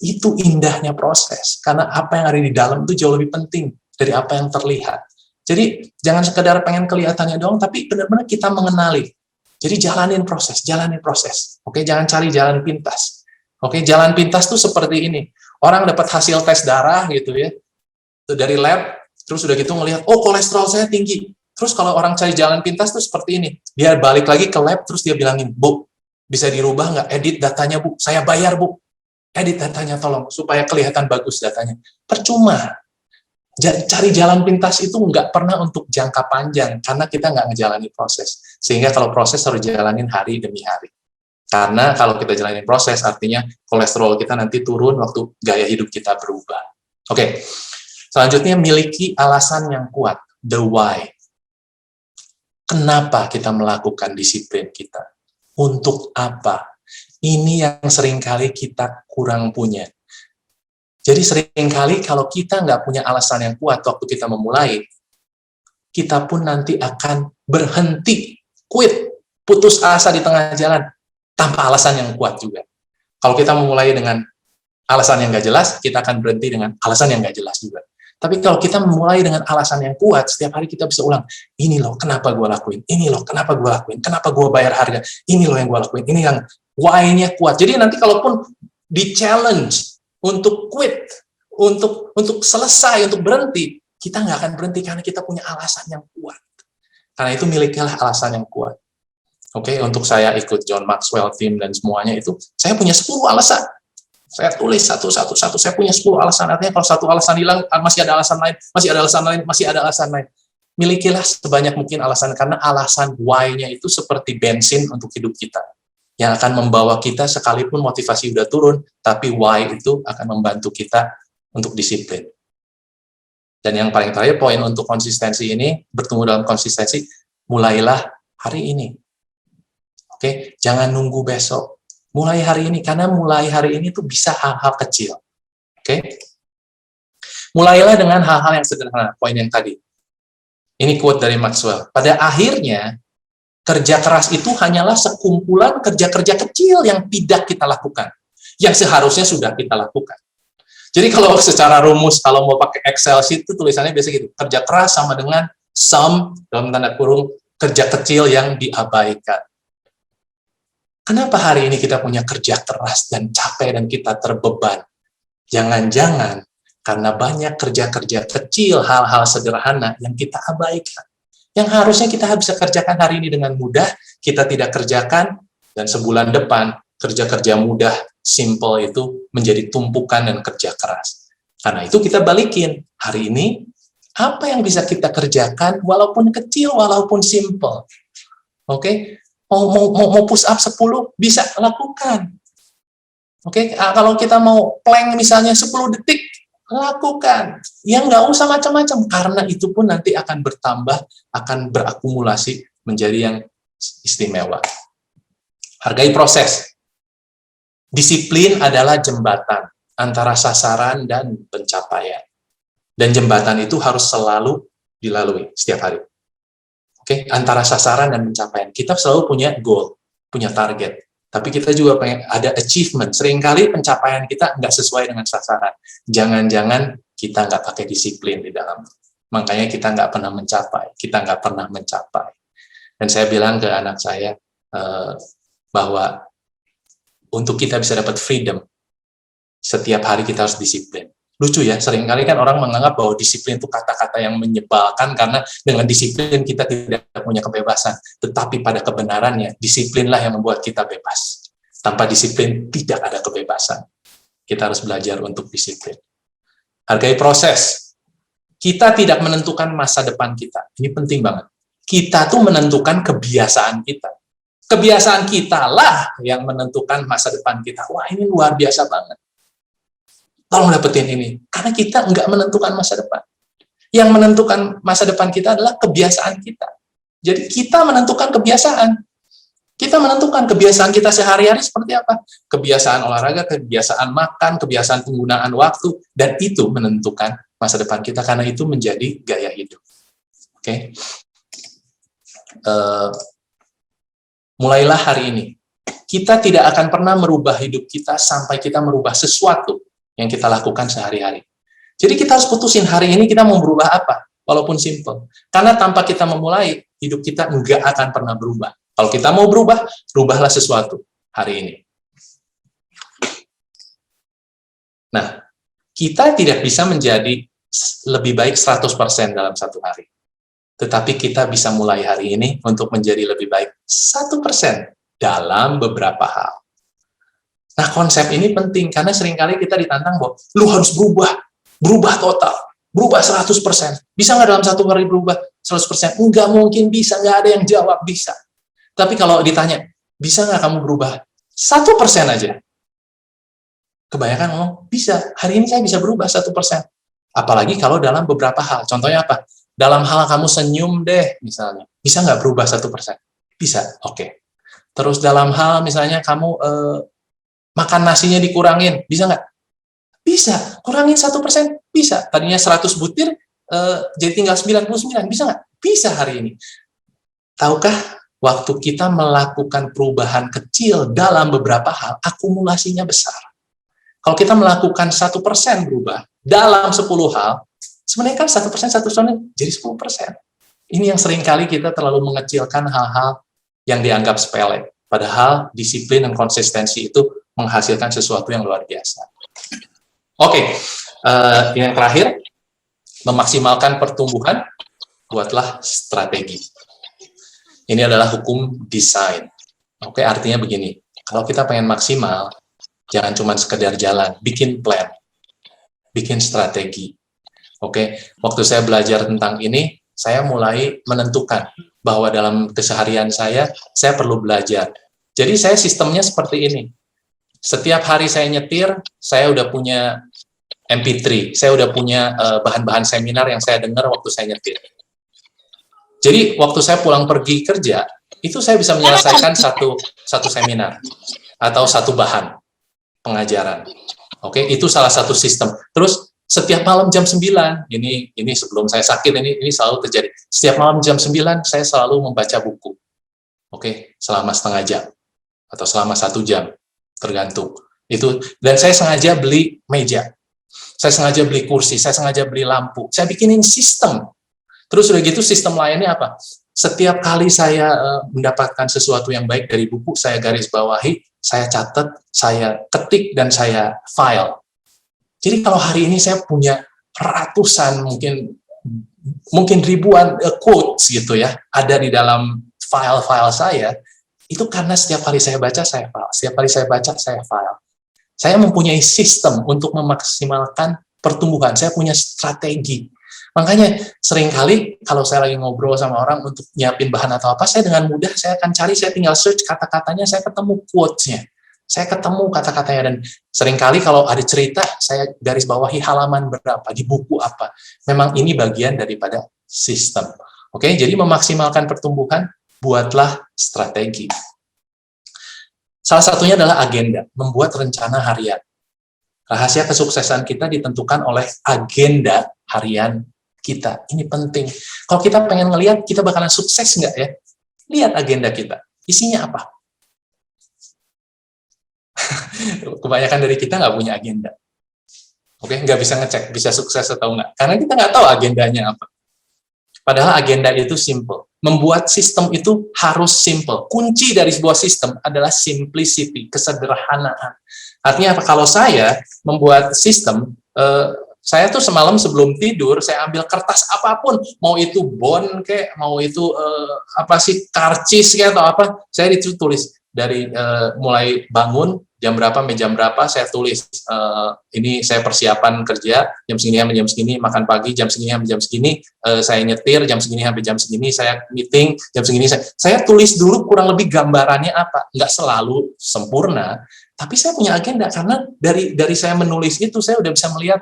Itu indahnya proses, karena apa yang ada di dalam itu jauh lebih penting dari apa yang terlihat. Jadi jangan sekedar pengen kelihatannya doang, tapi benar-benar kita mengenali. Jadi jalanin proses. Oke, jangan cari jalan pintas. Oke, jalan pintas tuh seperti ini. Orang dapat hasil tes darah gitu ya, dari lab, terus udah gitu ngelihat, oh kolesterol saya tinggi. Terus kalau orang cari jalan pintas tuh seperti ini. Dia balik lagi ke lab, terus dia bilangin, Bu, bisa dirubah nggak? Edit datanya, Bu. Saya bayar, Bu. Edit datanya, tolong. Supaya kelihatan bagus datanya. Percuma. Cari jalan pintas itu nggak pernah untuk jangka panjang, karena kita nggak ngejalani proses. Sehingga kalau proses harus jalanin hari demi hari. Karena kalau kita jalanin proses, artinya kolesterol kita nanti turun waktu gaya hidup kita berubah. Oke. Selanjutnya, miliki alasan yang kuat, the why. Kenapa kita melakukan disiplin kita? Untuk apa? Ini yang seringkali kita kurang punya. Jadi seringkali kalau kita nggak punya alasan yang kuat waktu kita memulai, kita pun nanti akan berhenti, quit, putus asa di tengah jalan, tanpa alasan yang kuat juga. Kalau kita memulai dengan alasan yang nggak jelas, kita akan berhenti dengan alasan yang nggak jelas juga. Tapi kalau kita memulai dengan alasan yang kuat, setiap hari kita bisa ulang, ini loh kenapa gue lakuin, ini loh kenapa gue lakuin, kenapa gue bayar harga, ini loh yang gue lakuin, ini yang why-nya kuat. Jadi nanti kalaupun di-challenge untuk quit, untuk selesai, untuk berhenti, kita nggak akan berhenti karena kita punya alasan yang kuat. Karena itu milikilah alasan yang kuat. Oke, untuk saya ikut John Maxwell team dan semuanya itu, saya punya 10 alasan. Saya tulis satu-satu, saya punya 10 alasan. Artinya kalau satu alasan hilang, masih ada alasan lain, masih ada alasan lain, masih ada alasan lain. Milikilah sebanyak mungkin alasan, karena alasan why-nya itu seperti bensin untuk hidup kita. Yang akan membawa kita sekalipun motivasi udah turun, tapi why itu akan membantu kita untuk disiplin. Dan yang paling terakhir, poin untuk konsistensi ini, bertumbuh dalam konsistensi, mulailah hari ini. Oke, jangan nunggu besok. Mulai hari ini, karena mulai hari ini tuh bisa hal-hal kecil. Oke? Mulailah dengan hal-hal yang sederhana, poin yang tadi. Ini quote dari Maxwell. Pada akhirnya, kerja keras itu hanyalah sekumpulan kerja-kerja kecil yang tidak kita lakukan, yang seharusnya sudah kita lakukan. Jadi kalau secara rumus, kalau mau pakai Excel sheet itu tulisannya biasa gitu, kerja keras sama dengan sum, dalam tanda kurung, kerja kecil yang diabaikan. Kenapa hari ini kita punya kerja keras dan capek dan kita terbeban? Jangan-jangan karena banyak kerja-kerja kecil, hal-hal sederhana yang kita abaikan. Yang harusnya kita bisa kerjakan hari ini dengan mudah, kita tidak kerjakan, dan sebulan depan kerja-kerja mudah, simple itu menjadi tumpukan dan kerja keras. Karena itu kita balikin, hari ini apa yang bisa kita kerjakan walaupun kecil, walaupun simple. Oke? Mau push up 10, bisa lakukan. Oke, kalau kita mau plank misalnya 10 detik, lakukan. Yang nggak usah macam-macam, karena itu pun nanti akan bertambah, akan berakumulasi menjadi yang istimewa. Hargai proses. Disiplin adalah jembatan antara sasaran dan pencapaian. Dan jembatan itu harus selalu dilalui setiap hari. Oke, antara sasaran dan pencapaian. Kita selalu punya goal, punya target. Tapi kita juga pengen ada achievement. Seringkali pencapaian kita nggak sesuai dengan sasaran. Jangan-jangan kita nggak pakai disiplin di dalam. Makanya kita nggak pernah mencapai. Kita nggak pernah mencapai. Dan saya bilang ke anak saya bahwa untuk kita bisa dapat freedom, setiap hari kita harus disiplin. Lucu ya, seringkali kan orang menganggap bahwa disiplin itu kata-kata yang menyebalkan karena dengan disiplin kita tidak punya kebebasan. Tetapi pada kebenarannya, disiplinlah yang membuat kita bebas. Tanpa disiplin, tidak ada kebebasan. Kita harus belajar untuk disiplin. Hargai proses. Kita tidak menentukan masa depan kita. Ini penting banget. Kita tuh menentukan kebiasaan kita. Kebiasaan kita lah yang menentukan masa depan kita. Wah, ini luar biasa banget. Tolong dapetin ini. Karena kita nggak menentukan masa depan. Yang menentukan masa depan kita adalah kebiasaan kita. Jadi kita menentukan kebiasaan. Kita menentukan kebiasaan kita sehari-hari seperti apa. Kebiasaan olahraga, kebiasaan makan, kebiasaan penggunaan waktu. Dan itu menentukan masa depan kita. Karena itu menjadi gaya hidup. Oke. Mulailah hari ini. Kita tidak akan pernah merubah hidup kita sampai kita merubah sesuatu yang kita lakukan sehari-hari. Jadi kita harus putusin hari ini kita mau berubah apa, walaupun simple. Karena tanpa kita memulai, hidup kita nggak akan pernah berubah. Kalau kita mau berubah, rubahlah sesuatu hari ini. Nah, kita tidak bisa menjadi lebih baik 100% dalam satu hari. Tetapi kita bisa mulai hari ini untuk menjadi lebih baik 1% dalam beberapa hal. Nah, konsep ini penting, karena seringkali kita ditantang bahwa, lu harus berubah total, berubah 100%. Bisa nggak dalam satu hari berubah 100%? Nggak mungkin bisa, nggak ada yang jawab bisa. Tapi kalau ditanya, bisa nggak kamu berubah 1% aja? Kebanyakan ngomong, bisa, hari ini saya bisa berubah 1%. Apalagi kalau dalam beberapa hal, contohnya apa? Dalam hal kamu senyum deh, misalnya. Bisa nggak berubah 1%? Bisa, oke. Terus dalam hal misalnya kamu makan nasinya dikurangin, bisa nggak? Bisa, kurangin 1%, bisa. Tadinya 100 butir, jadi tinggal 99, bisa nggak? Bisa hari ini. Tahukah, waktu kita melakukan perubahan kecil dalam beberapa hal, akumulasinya besar. Kalau kita melakukan 1% berubah dalam 10 hal, Sebenarnya kan 1% jadi 10%. Ini yang seringkali kita terlalu mengecilkan hal-hal yang dianggap sepele. Padahal disiplin dan konsistensi itu menghasilkan sesuatu yang luar biasa. Oke, yang terakhir, memaksimalkan pertumbuhan, buatlah strategi. Ini adalah hukum desain. Oke, artinya begini, kalau kita pengen maksimal, jangan cuma sekedar jalan, bikin plan, bikin strategi. Oke, waktu saya belajar tentang ini, saya mulai menentukan bahwa dalam keseharian saya perlu belajar. Jadi saya sistemnya seperti ini. Setiap hari saya nyetir, saya udah punya MP3, saya udah punya bahan-bahan seminar yang saya dengar waktu saya nyetir. Jadi waktu saya pulang pergi kerja, itu saya bisa menyelesaikan satu seminar atau satu bahan pengajaran. Oke, itu salah satu sistem. Terus setiap malam jam 9, ini sebelum saya sakit, ini selalu terjadi. Setiap malam jam 9, saya selalu membaca buku. Oke, selama setengah jam atau selama 1 jam, tergantung. Itu, dan saya sengaja beli meja, saya sengaja beli kursi, saya sengaja beli lampu, saya bikinin sistem. Terus udah gitu sistem lainnya apa? Setiap kali saya mendapatkan sesuatu yang baik dari buku, saya garis bawahi, saya catat, saya ketik, dan saya file. Jadi kalau hari ini saya punya ratusan, mungkin ribuan quotes gitu ya, ada di dalam file-file saya, itu karena setiap kali saya baca, saya file. Setiap kali saya baca, saya file. Saya mempunyai sistem untuk memaksimalkan pertumbuhan. Saya punya strategi. Makanya seringkali kalau saya lagi ngobrol sama orang untuk nyiapin bahan atau apa, saya dengan mudah, saya akan cari, saya tinggal search kata-katanya, saya ketemu quotes-nya. Saya ketemu kata-katanya, dan seringkali kalau ada cerita, saya garis bawahi halaman berapa, di buku apa. Memang ini bagian daripada sistem. Oke, jadi memaksimalkan pertumbuhan, buatlah strategi. Salah satunya adalah agenda, membuat rencana harian. Rahasia kesuksesan kita ditentukan oleh agenda harian kita. Ini penting. Kalau kita pengen ngelihat kita bakalan sukses nggak ya, lihat agenda kita. Isinya apa? Kebanyakan dari kita nggak punya agenda. Oke, nggak bisa ngecek bisa sukses atau nggak. Karena kita nggak tahu agendanya apa. Padahal agenda itu simple. Membuat sistem itu harus simple. Kunci dari sebuah sistem adalah simplicity, kesederhanaan. Artinya apa? Kalau saya membuat sistem, saya tuh semalam sebelum tidur, saya ambil kertas apapun, mau itu bond kayak, mau itu karcis kayak atau apa, saya ditulis dari mulai bangun jam berapa, jam berapa, saya tulis ini saya persiapan kerja jam segini sampai jam segini, makan pagi jam segini sampai jam segini, saya nyetir jam segini sampai jam segini, saya meeting jam segini, saya tulis dulu kurang lebih gambarannya apa. Nggak selalu sempurna, tapi saya punya agenda karena dari saya menulis itu saya udah bisa melihat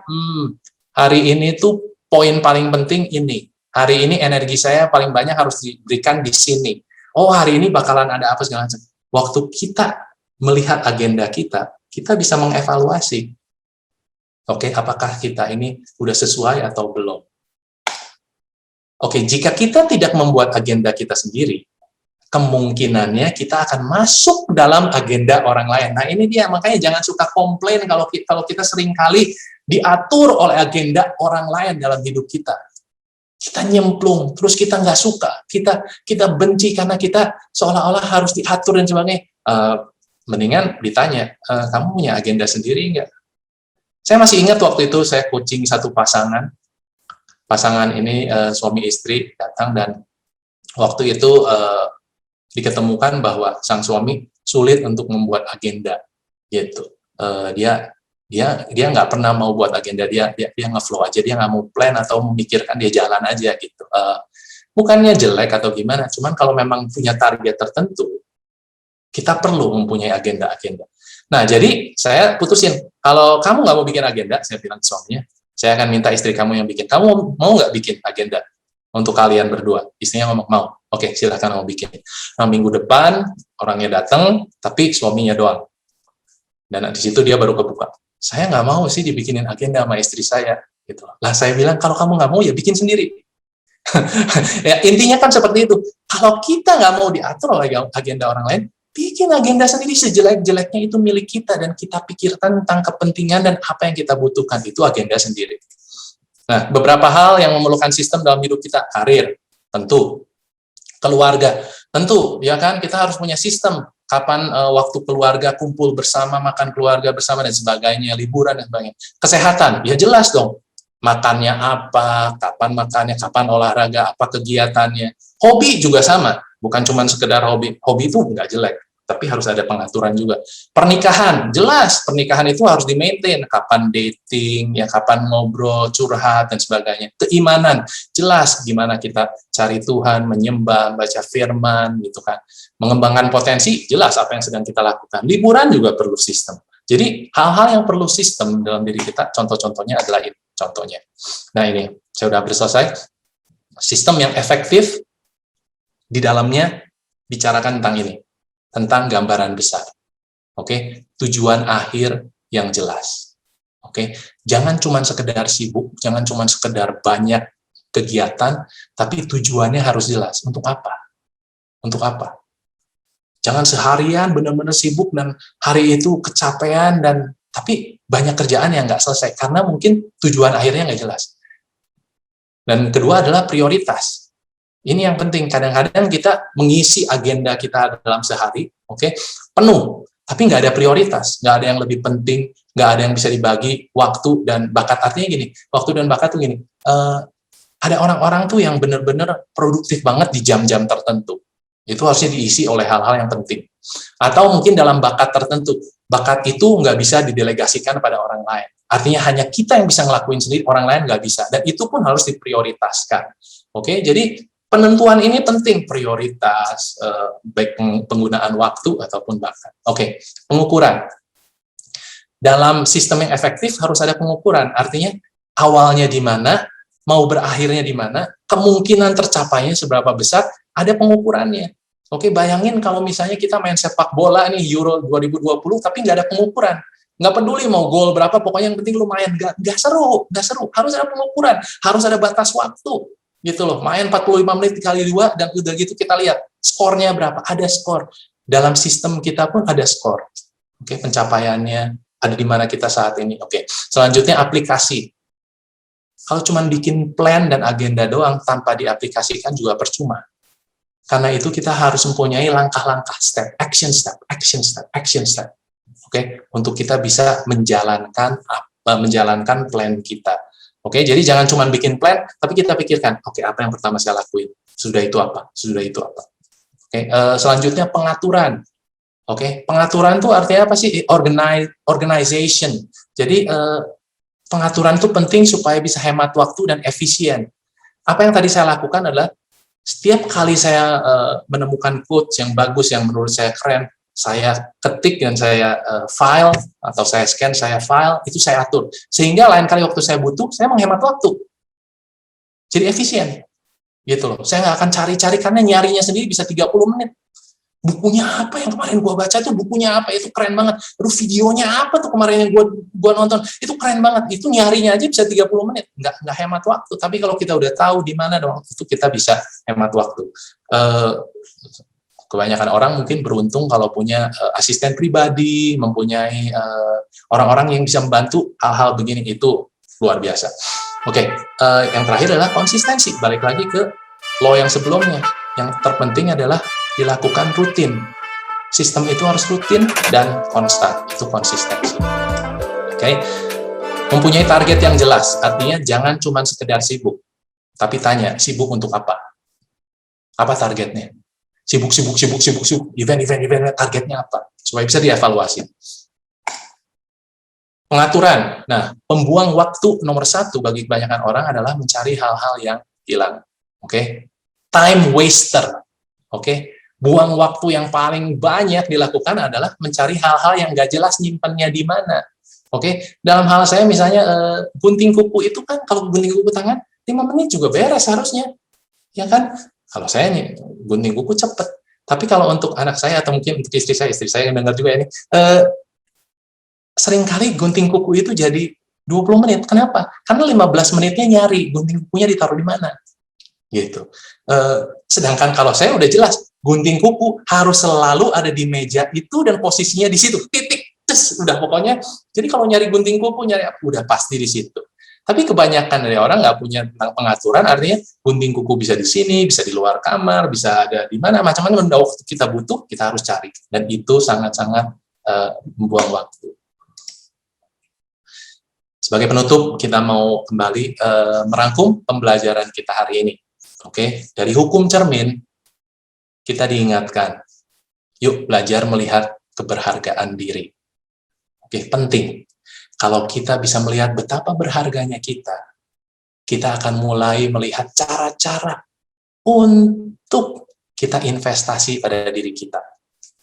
hari ini tuh poin paling penting ini, hari ini energi saya paling banyak harus diberikan di sini, oh hari ini bakalan ada apa segala macam. Waktu kita melihat agenda kita bisa mengevaluasi, oke, apakah kita ini udah sesuai atau belum. Oke, jika kita tidak membuat agenda kita sendiri, kemungkinannya kita akan masuk dalam agenda orang lain. Nah ini dia, makanya jangan suka komplain kalau kita seringkali diatur oleh agenda orang lain dalam hidup kita. Kita nyemplung, terus kita nggak suka, kita benci karena kita seolah-olah harus diatur dan sebagainya. Mendingan ditanya, kamu punya agenda sendiri nggak? Saya masih ingat waktu itu saya coaching satu pasangan ini suami istri datang, dan waktu itu diketemukan bahwa sang suami sulit untuk membuat agenda, gitu. Dia nggak pernah mau buat agenda, dia nge-flow aja, dia nggak mau plan atau memikirkan, dia jalan aja gitu. Bukannya jelek atau gimana, cuman kalau memang punya target tertentu, kita perlu mempunyai agenda-agenda. Nah, jadi saya putusin, kalau kamu nggak mau bikin agenda, saya bilang ke suaminya, saya akan minta istri kamu yang bikin. Kamu mau nggak bikin agenda untuk kalian berdua? Istrinya ngomong, mau. Oke, silakan kamu bikin. Nah, minggu depan, orangnya datang, tapi suaminya doang. Dan di situ dia baru kebuka. Saya nggak mau sih dibikinin agenda sama istri saya. Gitu. Lah, saya bilang, kalau kamu nggak mau, ya bikin sendiri. Ya, intinya kan seperti itu. Kalau kita nggak mau diatur oleh agenda orang lain, bikin agenda sendiri. Sejelek-jeleknya itu milik kita, dan kita pikirkan tentang kepentingan dan apa yang kita butuhkan, itu agenda sendiri. Nah, beberapa hal yang memerlukan sistem dalam hidup kita, karir, tentu, keluarga, tentu, ya kan, kita harus punya sistem, kapan waktu keluarga kumpul bersama, makan keluarga bersama, dan sebagainya, liburan, dan sebagainya. Kesehatan, ya jelas dong, makannya apa, kapan makannya, kapan olahraga, apa kegiatannya. Hobi juga sama, bukan cuma sekedar hobi, hobi itu nggak jelek, tapi harus ada pengaturan juga. Pernikahan, jelas pernikahan itu harus di-maintain, kapan dating, ya kapan ngobrol, curhat, dan sebagainya. Keimanan, jelas gimana kita cari Tuhan, menyembah, baca firman, gitu kan. Mengembangkan potensi, jelas apa yang sedang kita lakukan. Liburan juga perlu sistem. Jadi hal-hal yang perlu sistem dalam diri kita, contoh-contohnya adalah ini, contohnya. Nah ini, saya sudah hampir selesai. Sistem yang efektif, di dalamnya bicarakan tentang ini, tentang gambaran besar. Oke, tujuan akhir yang jelas. Oke, jangan cuma sekedar sibuk, jangan cuma sekedar banyak kegiatan, tapi tujuannya harus jelas. Untuk apa? Untuk apa? Jangan seharian benar-benar sibuk dan hari itu kecapean dan tapi banyak kerjaan yang nggak selesai karena mungkin tujuan akhirnya nggak jelas. Dan kedua adalah prioritas. Ini yang penting. Kadang-kadang kita mengisi agenda kita dalam sehari, oke, penuh, tapi nggak ada prioritas, nggak ada yang lebih penting, nggak ada yang bisa dibagi waktu dan bakat. Artinya gini, waktu dan bakat tuh gini. Ada orang-orang tuh yang benar-benar produktif banget di jam-jam tertentu. Itu harusnya diisi oleh hal-hal yang penting. Atau mungkin dalam bakat tertentu, bakat itu nggak bisa didelegasikan pada orang lain. Artinya hanya kita yang bisa ngelakuin sendiri, orang lain nggak bisa. Dan itu pun harus diprioritaskan. Oke, jadi penentuan ini penting, prioritas, baik penggunaan waktu ataupun bakat. Oke, pengukuran. Dalam sistem yang efektif harus ada pengukuran. Artinya awalnya di mana, mau berakhirnya di mana, kemungkinan tercapainya seberapa besar, ada pengukurannya. Oke, bayangin kalau misalnya kita main sepak bola nih Euro 2020 tapi nggak ada pengukuran. Nggak peduli mau gol berapa, pokoknya yang penting lu main. Nggak seru, nggak seru. Harus ada pengukuran, harus ada batas waktu. Gitu loh, main 45 menit dikali 2, dan udah gitu kita lihat skornya berapa, ada skor. Dalam sistem kita pun ada skor. Oke, pencapaiannya, ada di mana kita saat ini. Oke, selanjutnya aplikasi. Kalau cuma bikin plan dan agenda doang tanpa diaplikasikan juga percuma. Karena itu kita harus mempunyai langkah-langkah, step, action step, action step, action step. Oke, untuk kita bisa menjalankan plan kita. Oke, jadi jangan cuma bikin plan, tapi kita pikirkan, oke, apa yang pertama saya lakuin? Sudah itu apa? Sudah itu apa? Oke, selanjutnya pengaturan. Oke, pengaturan itu artinya apa sih? Organization. Jadi pengaturan itu penting supaya bisa hemat waktu dan efisien. Apa yang tadi saya lakukan adalah setiap kali saya menemukan quotes yang bagus, yang menurut saya keren, saya ketik dan saya file, atau saya scan, saya file, itu saya atur. Sehingga lain kali waktu saya butuh, saya menghemat waktu. Jadi efisien. Gitu loh. Saya nggak akan cari-cari, karena nyarinya sendiri bisa 30 menit. Bukunya apa yang kemarin gue baca tuh, bukunya apa, itu keren banget. Terus videonya apa tuh kemarin yang gue nonton, itu keren banget. Itu nyarinya aja bisa 30 menit. Nggak hemat waktu. Tapi kalau kita udah tahu di mana waktu itu, kita bisa hemat waktu. Kebanyakan orang mungkin beruntung kalau punya asisten pribadi, mempunyai orang-orang yang bisa membantu hal-hal begini, itu luar biasa. Oke, yang terakhir adalah konsistensi. Balik lagi ke law yang sebelumnya. Yang terpenting adalah dilakukan rutin. Sistem itu harus rutin dan konstan. Itu konsistensi. Oke, mempunyai target yang jelas. Artinya jangan cuma sekedar sibuk, tapi tanya, sibuk untuk apa? Apa targetnya? Sibuk, event, targetnya apa? Supaya bisa dievaluasi. Pengaturan. Nah, pembuang waktu nomor 1 bagi kebanyakan orang adalah mencari hal-hal yang hilang. Oke? Time waster. Oke? Buang waktu yang paling banyak dilakukan adalah mencari hal-hal yang nggak jelas nyimpennya di mana. Oke? Dalam hal saya misalnya gunting kuku itu kan, kalau gunting kuku tangan 5 menit juga beres harusnya. Ya kan? Kalau saya nih, gunting kuku cepet. Tapi kalau untuk anak saya, atau mungkin untuk istri saya yang dengar juga ini, seringkali gunting kuku itu jadi 20 menit. Kenapa? Karena 15 menitnya nyari gunting kukunya ditaruh di mana. Gitu. Sedangkan kalau saya udah jelas, gunting kuku harus selalu ada di meja itu dan posisinya di situ. Titik. Udah pokoknya. Jadi kalau nyari gunting kuku, udah pasti di situ. Tapi kebanyakan dari orang nggak punya tentang pengaturan, artinya gunting kuku bisa di sini, bisa di luar kamar, bisa ada di mana, macam-macam. Waktu kita butuh, kita harus cari. Dan itu sangat-sangat membuang waktu. Sebagai penutup, kita mau kembali merangkum pembelajaran kita hari ini. Oke, dari hukum cermin, kita diingatkan, yuk belajar melihat keberhargaan diri. Oke, penting. Kalau kita bisa melihat betapa berharganya kita akan mulai melihat cara-cara untuk kita investasi pada diri kita.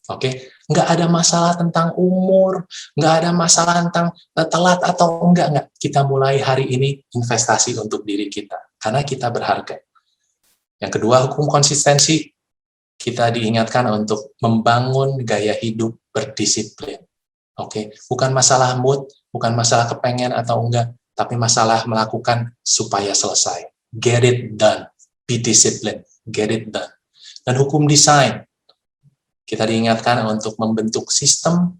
Oke, nggak ada masalah tentang umur, nggak ada masalah tentang telat atau enggak. Kita mulai hari ini investasi untuk diri kita, karena kita berharga. Yang kedua, hukum konsistensi. Kita diingatkan untuk membangun gaya hidup berdisiplin. Oke, bukan masalah mood, bukan masalah kepengen atau enggak, tapi masalah melakukan supaya selesai. Get it done. Be disciplined. Get it done. Dan hukum desain. Kita diingatkan untuk membentuk sistem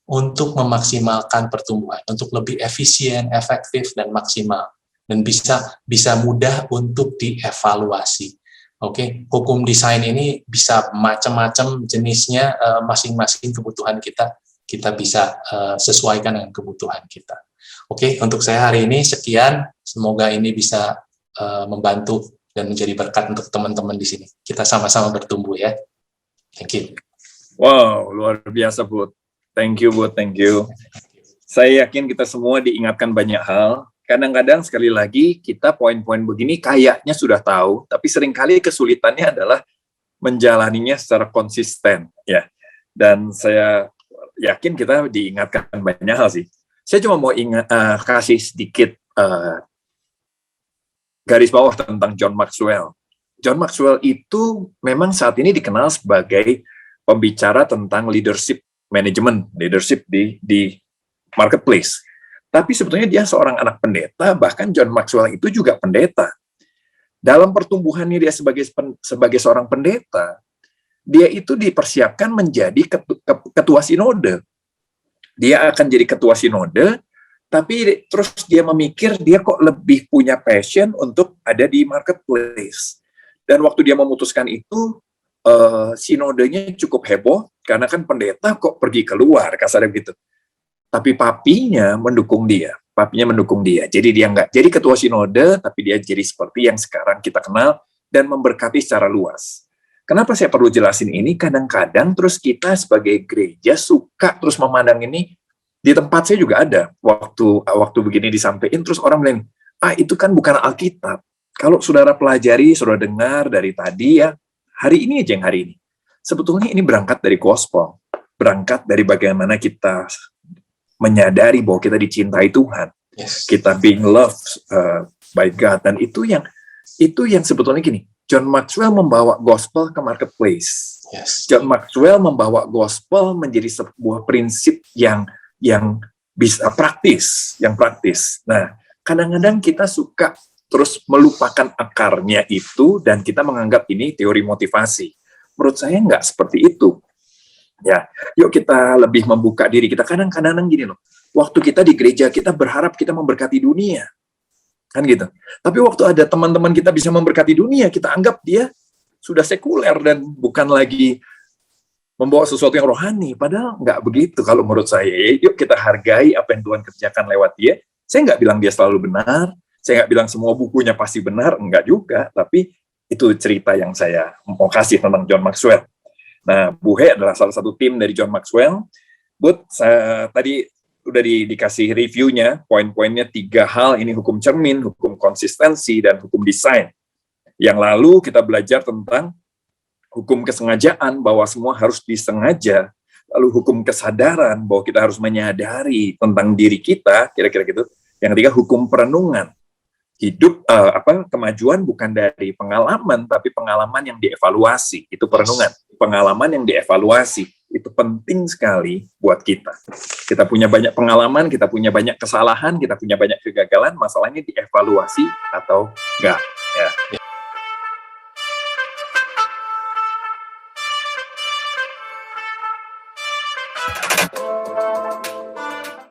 untuk memaksimalkan pertumbuhan, untuk lebih efisien, efektif, dan maksimal. Dan bisa mudah untuk dievaluasi. Oke, hukum desain ini bisa macam-macam jenisnya, masing-masing kebutuhan kita bisa sesuaikan dengan kebutuhan kita. Oke, untuk saya hari ini sekian. Semoga ini bisa membantu dan menjadi berkat untuk teman-teman di sini. Kita sama-sama bertumbuh ya. Thank you. Wow, luar biasa, Bud. Thank you, Bud. Thank you. Saya yakin kita semua diingatkan banyak hal. Kadang-kadang sekali lagi kita poin-poin begini kayaknya sudah tahu, tapi seringkali kesulitannya adalah menjalaninya secara konsisten, ya. Dan saya yakin kita diingatkan banyak hal sih. Saya cuma mau kasih sedikit garis bawah tentang John Maxwell. John Maxwell itu memang saat ini dikenal sebagai pembicara tentang leadership management, leadership di marketplace. Tapi sebetulnya dia seorang anak pendeta, bahkan John Maxwell itu juga pendeta. Dalam pertumbuhannya dia sebagai seorang pendeta, dia itu dipersiapkan menjadi ketua sinode. Dia akan jadi ketua sinode, tapi terus dia memikir dia kok lebih punya passion untuk ada di marketplace. Dan waktu dia memutuskan itu, sinodenya cukup heboh, karena kan pendeta kok pergi keluar, kasarnya begitu. Tapi papinya mendukung dia. Jadi dia nggak jadi ketua sinode, tapi dia jadi seperti yang sekarang kita kenal dan memberkati secara luas. Kenapa saya perlu jelasin ini? Kadang-kadang terus kita sebagai gereja suka terus memandang ini. Di tempat saya juga ada. Waktu begini disampaikan, terus orang bilang, itu kan bukan Alkitab. Kalau saudara pelajari, saudara dengar dari tadi ya, hari ini aja yang hari ini. Sebetulnya ini berangkat dari gospel. Berangkat dari bagaimana kita menyadari bahwa kita dicintai Tuhan, kita being loved by God, dan itu yang sebetulnya gini. John Maxwell membawa gospel ke marketplace. John Maxwell membawa gospel menjadi sebuah prinsip yang bisa praktis. Nah, kadang-kadang kita suka terus melupakan akarnya itu dan kita menganggap ini teori motivasi. Menurut saya nggak seperti itu. Ya, yuk kita lebih membuka diri kita. Kadang-kadang gini loh, waktu kita di gereja kita berharap kita memberkati dunia, kan gitu. Tapi waktu ada teman-teman kita bisa memberkati dunia, kita anggap dia sudah sekuler dan bukan lagi membawa sesuatu yang rohani. Padahal nggak begitu kalau menurut saya. Yuk kita hargai apa yang Tuhan kerjakan lewat dia. Saya nggak bilang dia selalu benar, saya nggak bilang semua bukunya pasti benar, enggak juga. Tapi itu cerita yang saya mau kasih tentang John Maxwell. Nah, Bu He adalah salah satu tim dari John Maxwell. Bud, tadi udah dikasih reviewnya, poin-poinnya 3 hal, ini hukum cermin, hukum konsistensi, dan hukum desain. Yang lalu kita belajar tentang hukum kesengajaan, bahwa semua harus disengaja. Lalu hukum kesadaran, bahwa kita harus menyadari tentang diri kita, kira-kira gitu. Yang ketiga, hukum perenungan. Hidup, kemajuan bukan dari pengalaman, tapi pengalaman yang dievaluasi. Itu perenungan. Pengalaman yang dievaluasi. Itu penting sekali buat kita. Kita punya banyak pengalaman, kita punya banyak kesalahan, kita punya banyak kegagalan, masalahnya dievaluasi atau enggak. Ya.